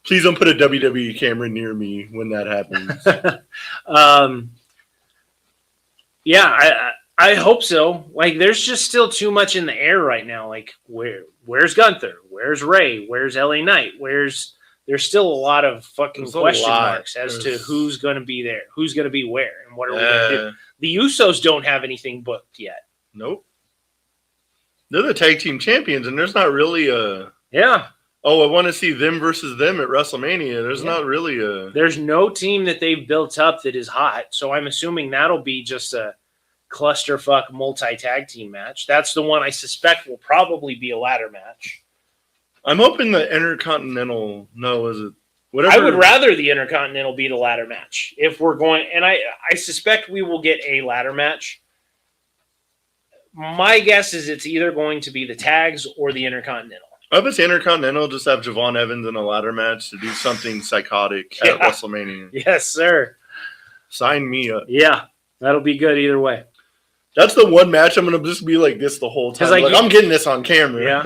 Please don't put a WWE camera near me when that happens. Yeah, I hope so. There's just still too much in the air right now. Where's Gunther? Where's Rey? Where's LA Knight? There's still a lot of fucking question marks as to who's going to be there, who's going to be where, and what are we going to do. The Usos don't have anything booked yet. Nope. They're the tag team champions, and there's not really a... Yeah. Oh, I want to see them versus them at WrestleMania. There's not really a... There's no team that they've built up that is hot, so I'm assuming that'll be just a clusterfuck multi-tag team match. That's the one I suspect will probably be a ladder match. I'm hoping the Intercontinental... No, is it... Whatever. I would rather the Intercontinental be the ladder match if we're going, and I suspect we will get a ladder match. My guess is it's either going to be the tags or the Intercontinental. I hope it's Intercontinental. Just have Javon Evans in a ladder match to do something psychotic at WrestleMania. Yes, sir. Sign me up. Yeah, that'll be good either way. That's the one match I'm gonna just be like this the whole time. like, Like, I'm getting this on camera. Yeah.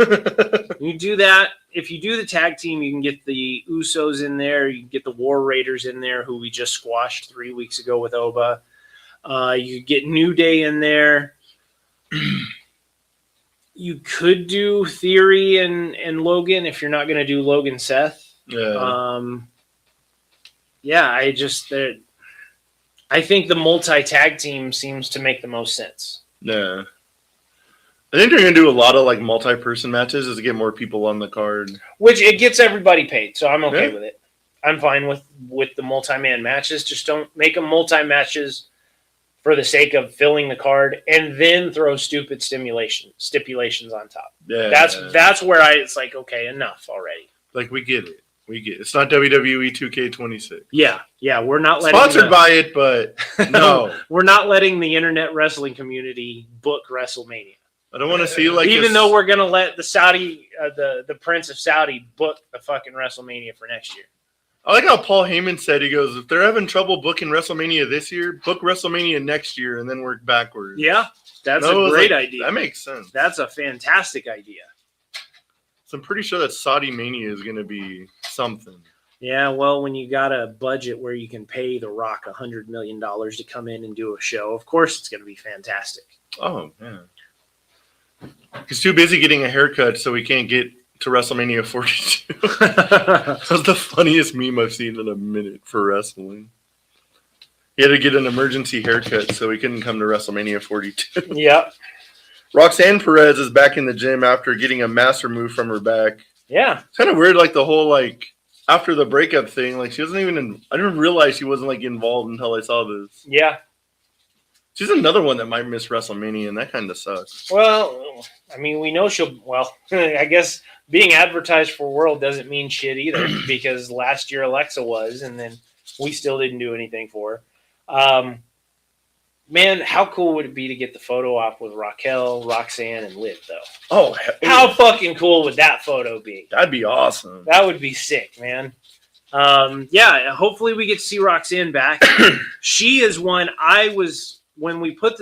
You do that. If you do the tag team, you can get the Usos in there. You can get the War Raiders in there, who we just squashed 3 weeks ago with Oba. You get New Day in there. You could do Theory and Logan if you're not going to do Logan Seth. Yeah. I think the multi-tag team seems to make the most sense. Yeah. I think they're gonna do a lot of like multi-person matches just to get more people on the card. Which it gets everybody paid, so I'm okay Yeah. with it. I'm fine with the multi-man matches. Just don't make them multi-matches for the sake of filling the card and then throw stupid stipulations on top. Yeah. That's where it's like, okay, enough already. like we get it. It's not WWE 2K26. Yeah, we're not letting Sponsored by it, but no. we're not letting the internet wrestling community book WrestleMania. I don't want to see like Even though we're gonna let the Saudi, the Prince of Saudi, book the fucking WrestleMania for next year. I like how Paul Heyman said, he goes, if they're having trouble booking WrestleMania this year, book WrestleMania next year and then work backwards. Yeah, that's No, a it's great like, idea. That makes sense. That's a fantastic idea. So I'm pretty sure that Saudi Mania is going to be something. Yeah, well, when you got a budget where you can pay The Rock $100 million to come in and do a show, of course it's going to be fantastic. Oh, yeah. He's too busy getting a haircut, so he can't get to WrestleMania 42. That's the funniest meme I've seen in a minute for wrestling. He had to get an emergency haircut, so he couldn't come to WrestleMania 42. Yep. Roxanne Perez is back in the gym after getting a master move from her back. Yeah. It's kind of weird, like the whole like after the breakup thing. Like she wasn't even. I didn't realize she wasn't like involved until I saw this. Yeah. She's another one that might miss WrestleMania, and that kind of sucks. Well, I mean, we know she'll. Well, I guess being advertised for World doesn't mean shit either, because last year Alexa was, and then we still didn't do anything for her. Man, how cool would it be to get the photo op with Raquel, Roxanne, and Liv, though? Oh, How fucking cool would that photo be? that'd be awesome. That would be sick, man. Yeah, hopefully we get to see Roxanne back. She is one I was when we got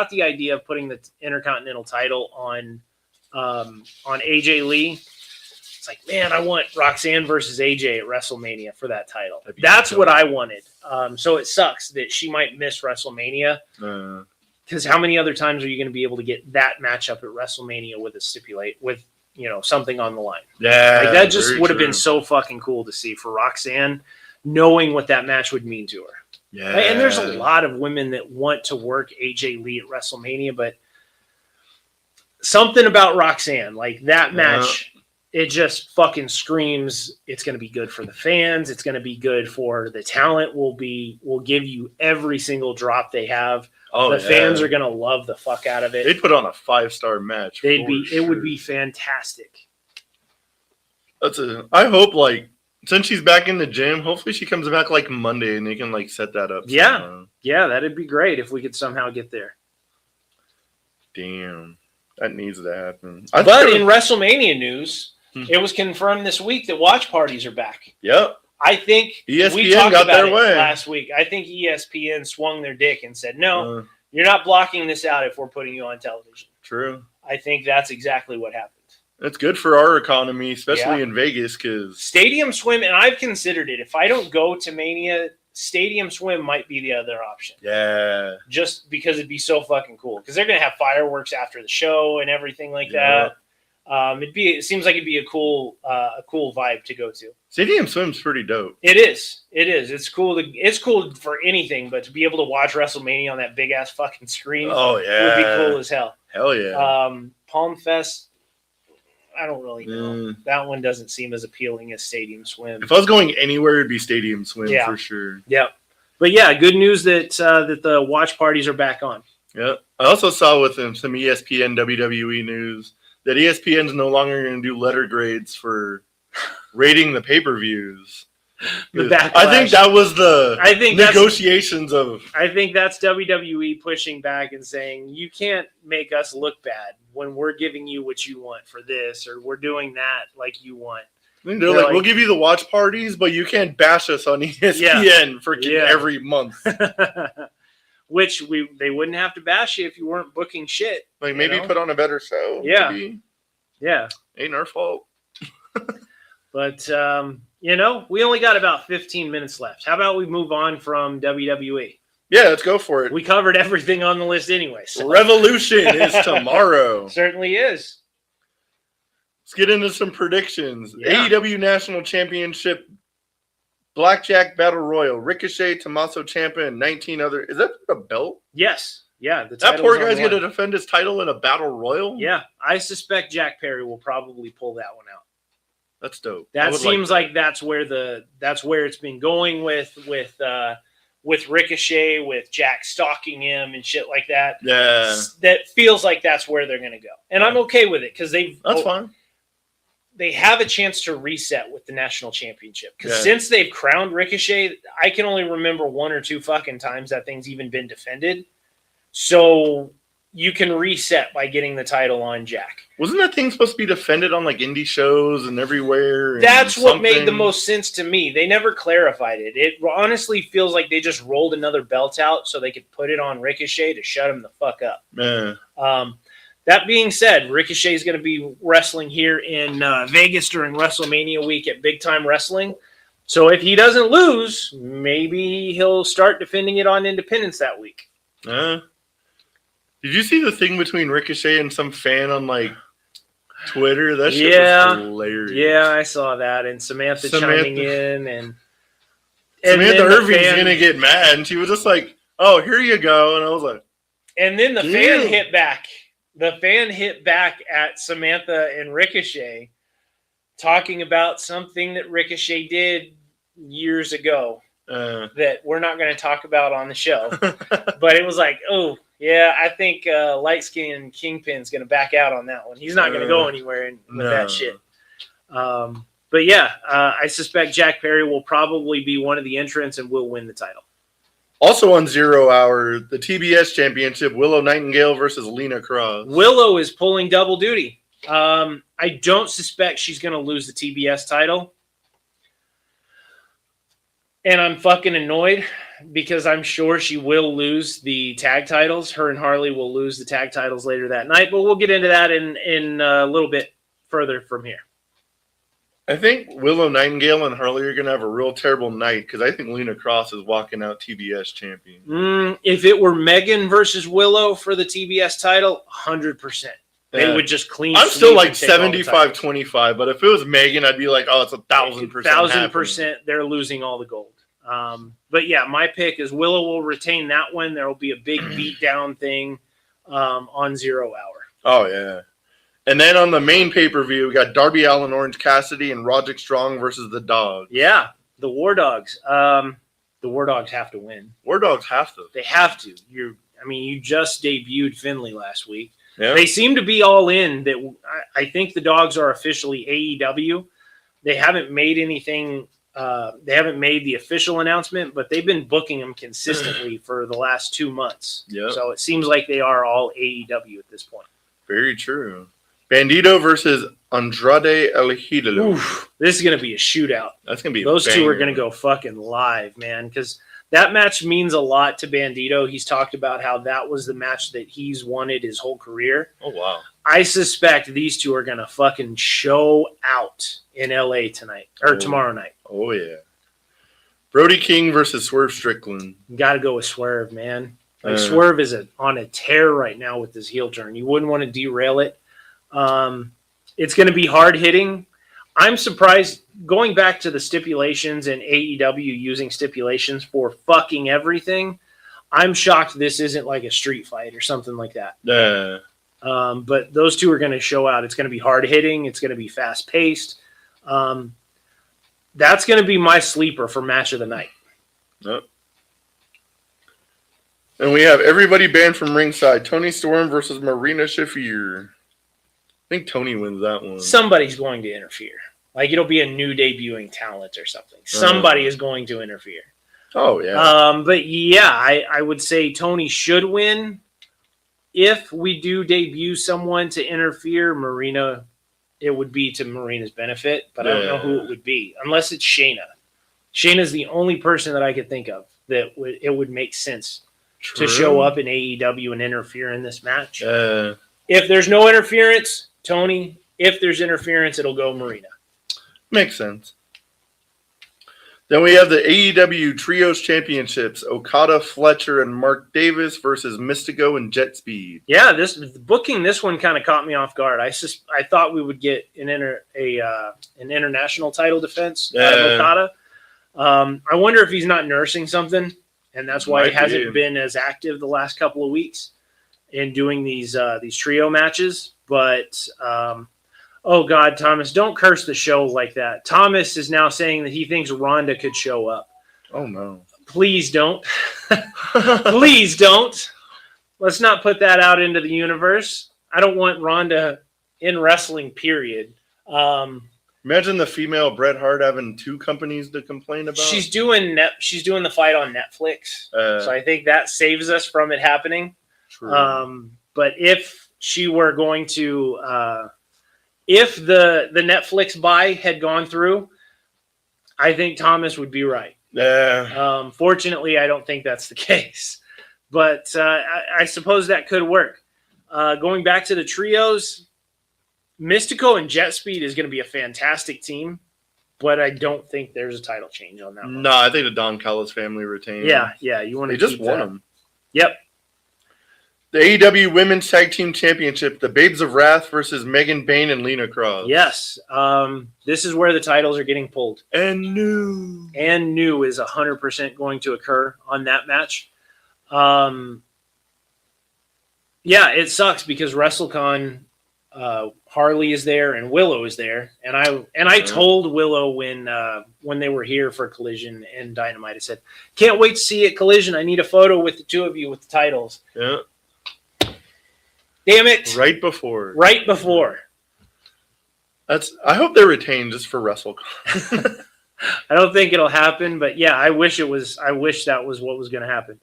the idea of putting the Intercontinental title on AJ Lee. It's like, man, I want Roxanne versus AJ at WrestleMania for that title. That's what I wanted. So it sucks that she might miss WrestleMania. Because how many other times are you going to be able to get that matchup at WrestleMania with something on the line? Yeah, Like, that just very would have true. been so fucking cool to see for Roxanne, knowing what that match would mean to her. Yeah, And there's a lot of women that want to work AJ Lee at WrestleMania, but something about Roxanne, like that match, it just fucking screams it's going to be good for the fans. It's going to be good for the talent. Will give you every single drop they have. The fans are going to love the fuck out of it. They'd put on a 5-star match. It would be fantastic. I hope like since she's back in the gym, hopefully she comes back like Monday and they can like set that up. Yeah. somehow. Yeah, that'd be great if we could somehow get there. Damn, that needs to happen. But in WrestleMania news, Hmm. it was confirmed this week that watch parties are back. Yep. I think ESPN we talked got about their it way. last week. I think ESPN swung their dick and said, no, Uh, you're not blocking this out if we're putting you on television. true. I think that's exactly what happened. It's good for our economy, especially Yeah. in Vegas, because Stadium Swim, and I've considered it. If I don't go to Mania, Stadium Swim might be the other option. yeah, Just because it'd be so fucking cool. Because they're going to have fireworks after the show and everything like Yeah. that. It seems like it'd be a cool vibe to go to. Stadium Swim's pretty dope. It is. It's cool. It's cool for anything, but to be able to watch WrestleMania on that big ass fucking screen Oh yeah, would be cool as hell. hell yeah. Palm Fest, I don't really know. Mm. That one doesn't seem as appealing as Stadium Swim. If I was going anywhere, it'd be Stadium Swim Yeah. for sure. Yep. But yeah, good news that the watch parties are back on. Yep. I also saw with them some ESPN WWE news that ESPN's no longer going to do letter grades for rating the pay-per-views. The backlash. I think that was the I think that's- negotiations of. I think that's WWE pushing back and saying, you can't make us look bad when we're giving you what you want for this, or we're doing that like you want. They're They're like, like- we'll give you the watch parties, but you can't bash us on ESPN freaking Yeah. every month. which they wouldn't have to bash you if you weren't booking shit. Like maybe you know? put on a better show. Yeah. Maybe. Yeah. Ain't our fault. But, we only got about 15 minutes left. How about we move on from WWE? Yeah, let's go for it. We covered everything on the list anyway. So. Revolution is tomorrow. Certainly is. Let's get into some predictions. Yeah. AEW National Championship Blackjack Battle Royal. Ricochet, Tommaso Ciampa, and 19 other. Is that a belt? Yes. Yeah. The That poor title's on guy's the going to line. defend his title in a battle royal? Yeah. I suspect Jack Perry will probably pull that one out. That's dope. I That would seems that. like that's where it's been going with Ricochet, with Jack stalking him and shit like that. Yeah. That feels like that's where they're going to go, and I'm okay with it because That's fine. they have a chance to reset with the national championship. Because Yeah. since they've crowned Ricochet, I can only remember one or two fucking times that thing's even been defended. So you can reset by getting the title on Jack. Wasn't that thing supposed to be defended on like indie shows and everywhere? And That's what made the something? most sense to me. They never clarified it. It honestly feels like they just rolled another belt out so they could put it on Ricochet to shut him the fuck up. Yeah. That being said, Ricochet is going to be wrestling here in Vegas during WrestleMania week at Big Time Wrestling. So if he doesn't lose, maybe he'll start defending it on Independence that week. Did you see the thing between Ricochet and some fan on like Twitter? That shit Yeah. was hilarious. Yeah, I saw that. And Samantha chiming in. And Samantha then the Irving's fan- going to get mad. And she was just like, oh, here you go. And I was like, And then the Damn. fan hit back. The fan hit back at Samantha and Ricochet, talking about something that Ricochet did years ago that we're not going to talk about on the show. But it was like, oh, yeah, I think Light Skin Kingpin's going to back out on that one. He's not going to go anywhere with that shit. But yeah, I suspect Jack Perry will probably be one of the entrants and will win the title. Also on 0 Hour, the TBS Championship, Willow Nightingale versus Lena Cross. Willow is pulling double duty. I don't suspect she's going to lose the TBS title. And I'm fucking annoyed because I'm sure she will lose the tag titles. Her and Harley will lose the tag titles later that night, but we'll get into that in a little bit further from here. I think Willow Nightingale and Harley are going to have a real terrible night because I think Lena Cross is walking out TBS champion. If it were Megan versus Willow for the TBS title, 100%. They Yeah. would just clean. I'm still sweep like and take all the titles. 75-25, but if it was Megan, I'd be like, oh, it's 1,000%. 1,000%. They're losing all the gold. But yeah, my pick is Willow will retain that one. There will be a big beatdown thing on 0 Hour. Oh, yeah. And then on the main pay-per-view, we got Darby Allin, Orange Cassidy, and Roderick Strong versus the Dog. Yeah, the War Dogs. The War Dogs have to win. War Dogs have to. They have to. You just debuted Finley last week. Yeah. They seem to be all in. That I think the Dogs are officially AEW. They haven't made anything. They haven't made the official announcement, but they've been booking them consistently for the last 2 months. Yep. So it seems like they are all AEW at this point. Very true. Bandito versus Andrade El Idolo. Oof, this is going to be a shootout. That's going to be Those a two are banger. going to go fucking live, man, because that match means a lot to Bandito. He's talked about how that was the match that he's wanted his whole career. Oh, wow. I suspect these two are going to fucking show out in LA tonight or tomorrow night. Oh, yeah. Brody King versus Swerve Strickland. You got to go with Swerve, man. Like Swerve is on a tear right now with this heel turn. You wouldn't want to derail it. It's going to be hard hitting. I'm surprised going back to the stipulations and AEW using stipulations for fucking everything. I'm shocked this isn't like a street fight or something like that. Yeah. But those two are going to show out. It's going to be hard hitting. It's going to be fast paced. That's going to be my sleeper for match of the night. Yep. And we have everybody banned from ringside. Tony Storm versus Marina Shafir. I think Tony wins that one. Somebody's going to interfere. Like it'll be a new debuting talent or something. Somebody is going to interfere. Oh, yeah. But yeah, I would say Tony should win. If we do debut someone to interfere, Marina, it would be to Marina's benefit, but I don't know who it would be, unless it's Shayna. Shayna's the only person that I could think of that it would make sense to show up in AEW and interfere in this match. Uh, If there's no interference, Tony. If there's interference, it'll go Marina. Makes sense. Then we have the AEW Trios Championships: Okada, Fletcher, and Mark Davis versus Mystico and Jet Speed. Yeah, this one kind of caught me off guard. I thought we would get an international title defense out of Okada. I wonder if he's not nursing something, and that's why he hasn't been as active the last couple of weeks in doing these trio matches. But oh God, Thomas, don't curse the show like that. Thomas is now saying that he thinks Ronda could show up. Oh no! Please don't. Please don't. Let's not put that out into the universe. I don't want Ronda in wrestling, period. Imagine the female Bret Hart having two companies to complain about. She's doing the fight on Netflix. So I think that saves us from it happening. True. But if she were going to if the Netflix buy had gone through, I think Thomas would be right. Yeah. Fortunately, I don't think that's the case. But I suppose that could work. Going back to the trios, Mystico and Jet Speed is going to be a fantastic team, but I don't think there's a title change on that one. No, I think the Don Callis family retained. Yeah, you want to They just won them. Yep. The AEW Women's Tag Team Championship: the Babes of Wrath versus Megan Bayne and Lena Cross. Yes. This is where the titles are getting pulled. And new is 100% going to occur on that match. Yeah, it sucks because WrestleCon, Harley is there and Willow is there, and I told Willow when they were here for Collision and Dynamite, I said, "Can't wait to see you at Collision. I need a photo with the two of you with the titles." Yeah. Damn it! Right before. I hope they're retained just for WrestleCon. I don't think it'll happen, but yeah, I wish that was what was going to happen.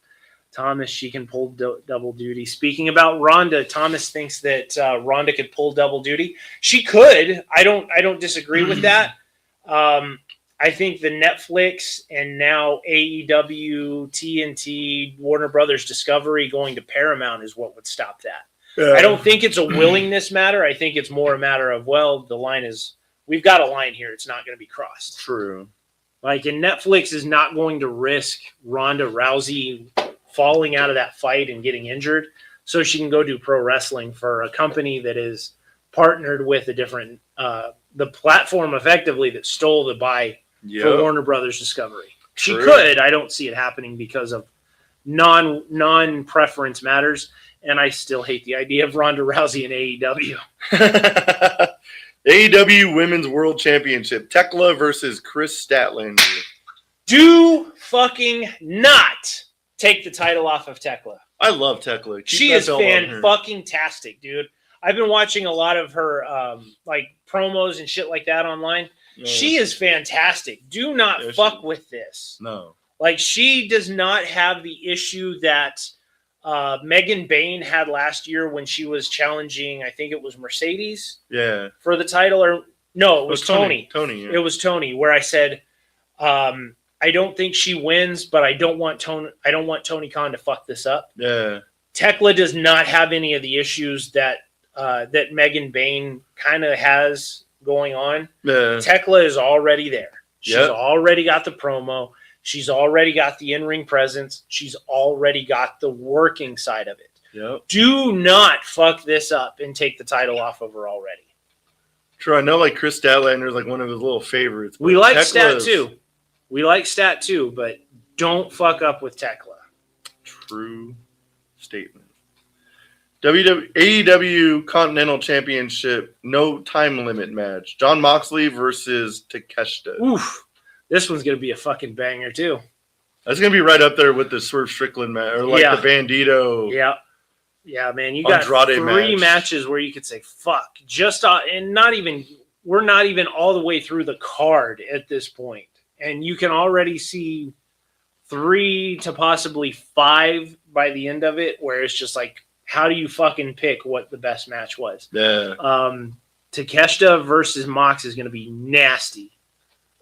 Thomas, she can pull double duty. Speaking about Ronda, Thomas thinks that Ronda could pull double duty. She could. I don't disagree with that. I think the Netflix and now AEW, TNT, Warner Brothers Discovery going to Paramount is what would stop that. I don't think it's a willingness matter. I think it's more a matter of, well, we've got a line here. It's not going to be crossed. True. And Netflix is not going to risk Ronda Rousey falling out of that fight and getting injured so she can go do pro wrestling for a company that is partnered with a different, the platform effectively that stole the buy for Warner Brothers Discovery. She could. I don't see it happening because of non-preference matters. And I still hate the idea of Ronda Rousey in AEW. AEW Women's World Championship: Tekla versus Chris Statlander. Do fucking not take the title off of Tekla. I love Tekla. She is fan-fucking-tastic, dude. I've been watching a lot of her promos and shit like that online. Yeah. She is fantastic. Do not fuck with this. No. She does not have the issue that Megan Bayne had last year when she was challenging, I think it was Mercedes. Yeah. For the title, or no, it was Tony. Tony. Yeah. It was Tony, where I said, I don't think she wins, but I don't want Tony Khan to fuck this up. Yeah. Tekla does not have any of the issues that Megan Bayne kind of has going on. Yeah. Tekla is already there. She's already got the promo. She's already got the in-ring presence. She's already got the working side of it. Yep. Do not fuck this up and take the title off of her already. True. I know Chris Statlander is one of his little favorites. We like Stat too, but don't fuck up with Tekla. True statement. AEW Continental Championship, no time limit match. Jon Moxley versus Takeshita. Oof. This one's going to be a fucking banger, too. That's going to be right up there with the Swerve Strickland match, or the Bandito. Yeah. Yeah, man. You got Andrade three matches where you could say, fuck. We're not even all the way through the card at this point. And you can already see 3 to possibly 5 by the end of it, where it's just how do you fucking pick what the best match was? Yeah. Takeshita versus Mox is going to be nasty.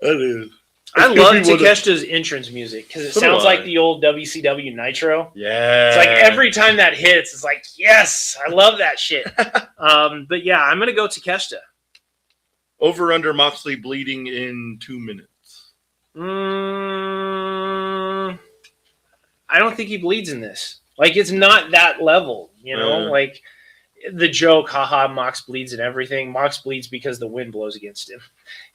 It is. I If love we would've- Takeshita's entrance music because it So do sounds I. like the old WCW Nitro. Yeah. It's like every time that hits, it's like, yes, I love that shit. But yeah, I'm gonna go Takeshita. Over under Moxley bleeding in 2 minutes. I don't think he bleeds in this. Like, it's not that level, you know? Yeah. Like, the joke, haha, Mox bleeds and everything. Mox bleeds because the wind blows against him.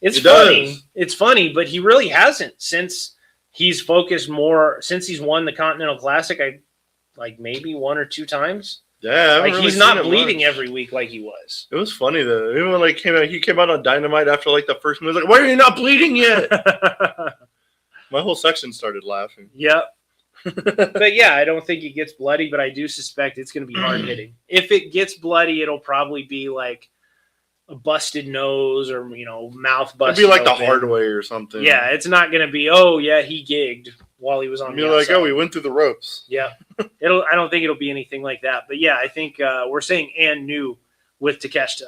It's It funny. does. It's funny, but he really hasn't since he's focused more, since he's won the Continental Classic, like maybe 1 or 2 times. Yeah, I haven't Like, really he's seen not it bleeding much. every week like he was. It was funny though. Even when like he came out on Dynamite after like the first move, like, why are you not bleeding yet? My whole section started laughing. Yep. But yeah, I don't think it gets bloody, but I do suspect it's going to be hard hitting. If it gets bloody, it'll probably be like a busted nose or, you know, mouth It'd busted. be like the open. hard way or something. Yeah, it's not going to be, oh, yeah, he gigged while he was on You're the like, outside. oh, we went through the ropes. Yeah. I don't think it'll be anything like that. But yeah, I think we're saying and new with Takeshita.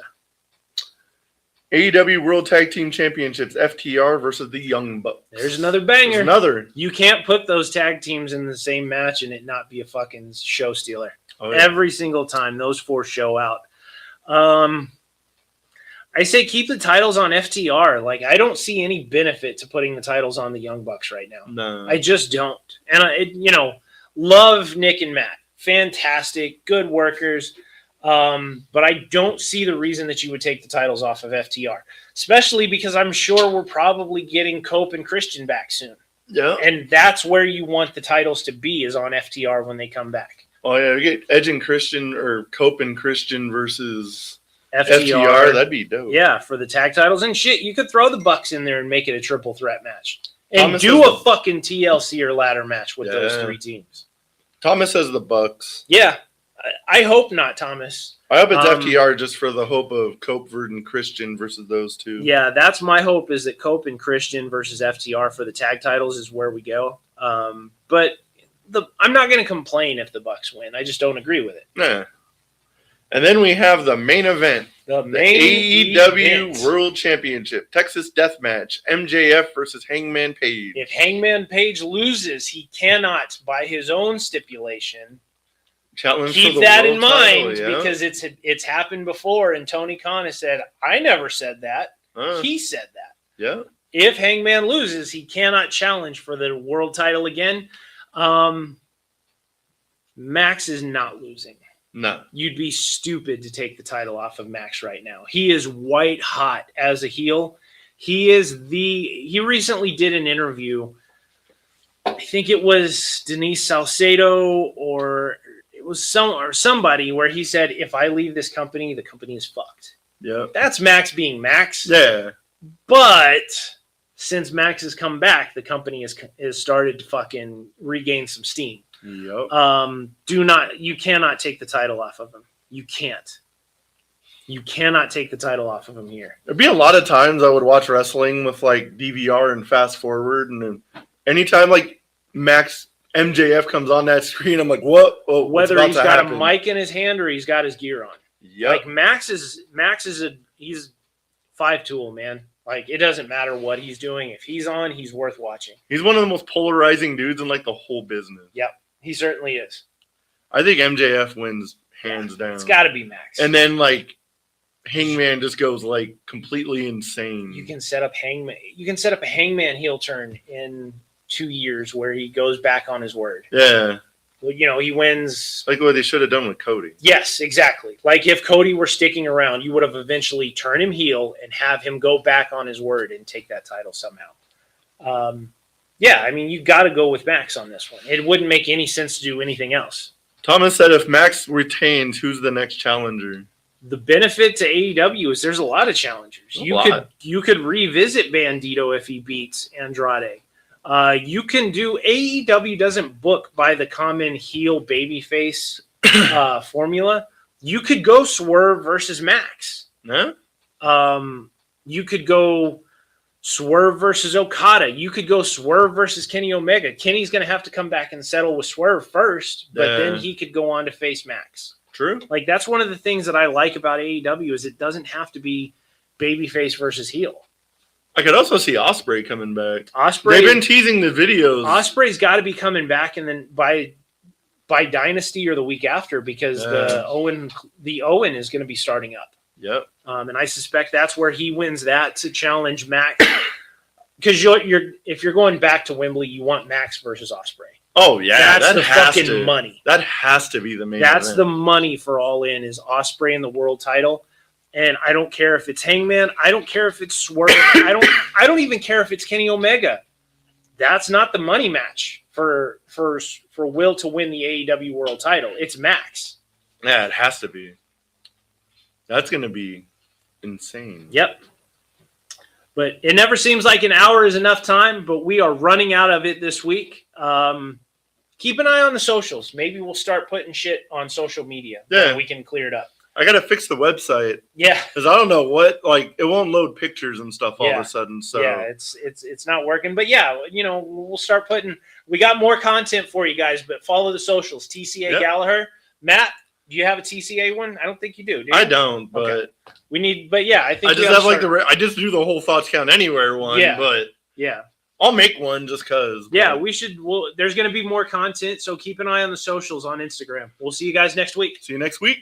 AEW World Tag Team Championships, FTR versus the Young Bucks. There's another banger. There's another. You can't put those tag teams in the same match and it not be a fucking show stealer. Oh, yeah. Every single time those 4 show out. I say keep the titles on FTR. Like, I don't see any benefit to putting the titles on the Young Bucks right now. No. I just don't. And love Nick and Matt. Fantastic, good workers. But I don't see the reason that you would take the titles off of FTR, especially because I'm sure we're probably getting Cope and Christian back soon. Yeah. And that's where you want the titles to be, is on FTR when they come back. Oh yeah, we get Edge and Christian or Cope and Christian versus FTR. That'd be dope. Yeah, for the tag titles and shit. You could throw the Bucks in there and make it a triple threat match. And Thomas do has a fucking TLC or ladder match with those Yeah. 3 teams. Thomas says the Bucks. Yeah. I hope not, Thomas. I hope it's Um, FTR just for the hope of Cope and Christian versus those 2. Yeah, that's my hope, is that Cope and Christian versus FTR for the tag titles is where we go. But I'm not going to complain if the Bucks win. I just don't agree with it. Nah. And then we have the main event, The the main AEW event. World Championship, Texas Death Match, MJF versus Hangman Page. If Hangman Page loses, he cannot, by his own stipulation, Challenge for keep the that world in mind, title, yeah? because it's happened before, and Tony Khan has said, I never said that. He said that. Yeah. If Hangman loses, he cannot challenge for the world title again. Max is not losing. No. You'd be stupid to take the title off of Max right now. He is white hot as a heel. He recently did an interview. I think it was Denise Salcedo or it was somebody where he said, if I leave this company, the company is fucked. Yeah. That's Max being Max. Yeah. But since Max has come back, the company has started to fucking regain some steam. Yep. You cannot take the title off of him. You can't. You cannot take the title off of him here. There'd be a lot of times I would watch wrestling with like DVR and fast forward, and then anytime like Max MJF comes on that screen, I'm like, what? Oh, what's Whether about he's to got happen? a mic in his hand or he's got his gear on. Yep. Like Max is he's 5-tool, man. Like, it doesn't matter what he's doing. If he's on, he's worth watching. He's one of the most polarizing dudes in like the whole business. Yep, he certainly is. I think MJF wins hands down. It's got to be Max. And then like Hangman just goes like completely insane. you can set up Hangman. You can set up a Hangman heel turn in 2 years where he goes back on his word. Yeah. Well, he wins. Like what they should have done with Cody. Yes, exactly. Like if Cody were sticking around, you would have eventually turned him heel and have him go back on his word and take that title somehow. Yeah, I mean, you got to go with Max on this one. It wouldn't make any sense to do anything else. Thomas said if Max retains, who's the next challenger? The benefit to AEW is there's a lot of challengers. You could revisit Bandito if he beats Andrade. You can do AEW doesn't book by the common heel babyface formula. You could go Swerve versus Max. Huh? You could go Swerve versus Okada. You could go Swerve versus Kenny Omega. Kenny's going to have to come back and settle with Swerve first, but Yeah. then he could go on to face Max. True. Like, that's one of the things that I like about AEW is it doesn't have to be babyface versus heel. I could also see Osprey coming back. Osprey. They've been teasing the videos. Osprey's got to be coming back, and then by Dynasty or the week after, because the Owen is going to be starting up. Yep. And I suspect that's where he wins that to challenge Max. Because if you're going back to Wembley, you want Max versus Osprey. Oh yeah, That's the fucking money. That has to be the main. That's event. the money for All In is Osprey in the world title. And I don't care if it's Hangman. I don't care if it's Swerve. I don't even care if it's Kenny Omega. That's not the money match for Will to win the AEW world title. It's Max. Yeah, it has to be. That's gonna be insane. Yep. But it never seems like an hour is enough time, but we are running out of it this week. Keep an eye on the socials. Maybe we'll start putting shit on social media. Yeah. And we can clear it up. I gotta fix the website Yeah. because I don't know what it won't load pictures and stuff all of a sudden. So yeah, it's not working. But yeah, we'll start putting. We got more content for you guys, but follow the socials. TCA Yep. Gallagher, Matt. Do you have a TCA one? I don't think you do. Do you? I don't, but Okay. We need. But yeah, I think I just have I just do the whole Thoughts Count Anywhere one. Yeah. But Yeah. I'll make one just cause. Yeah, we should. There's going to be more content, so keep an eye on the socials on Instagram. We'll see you guys next week. See you next week.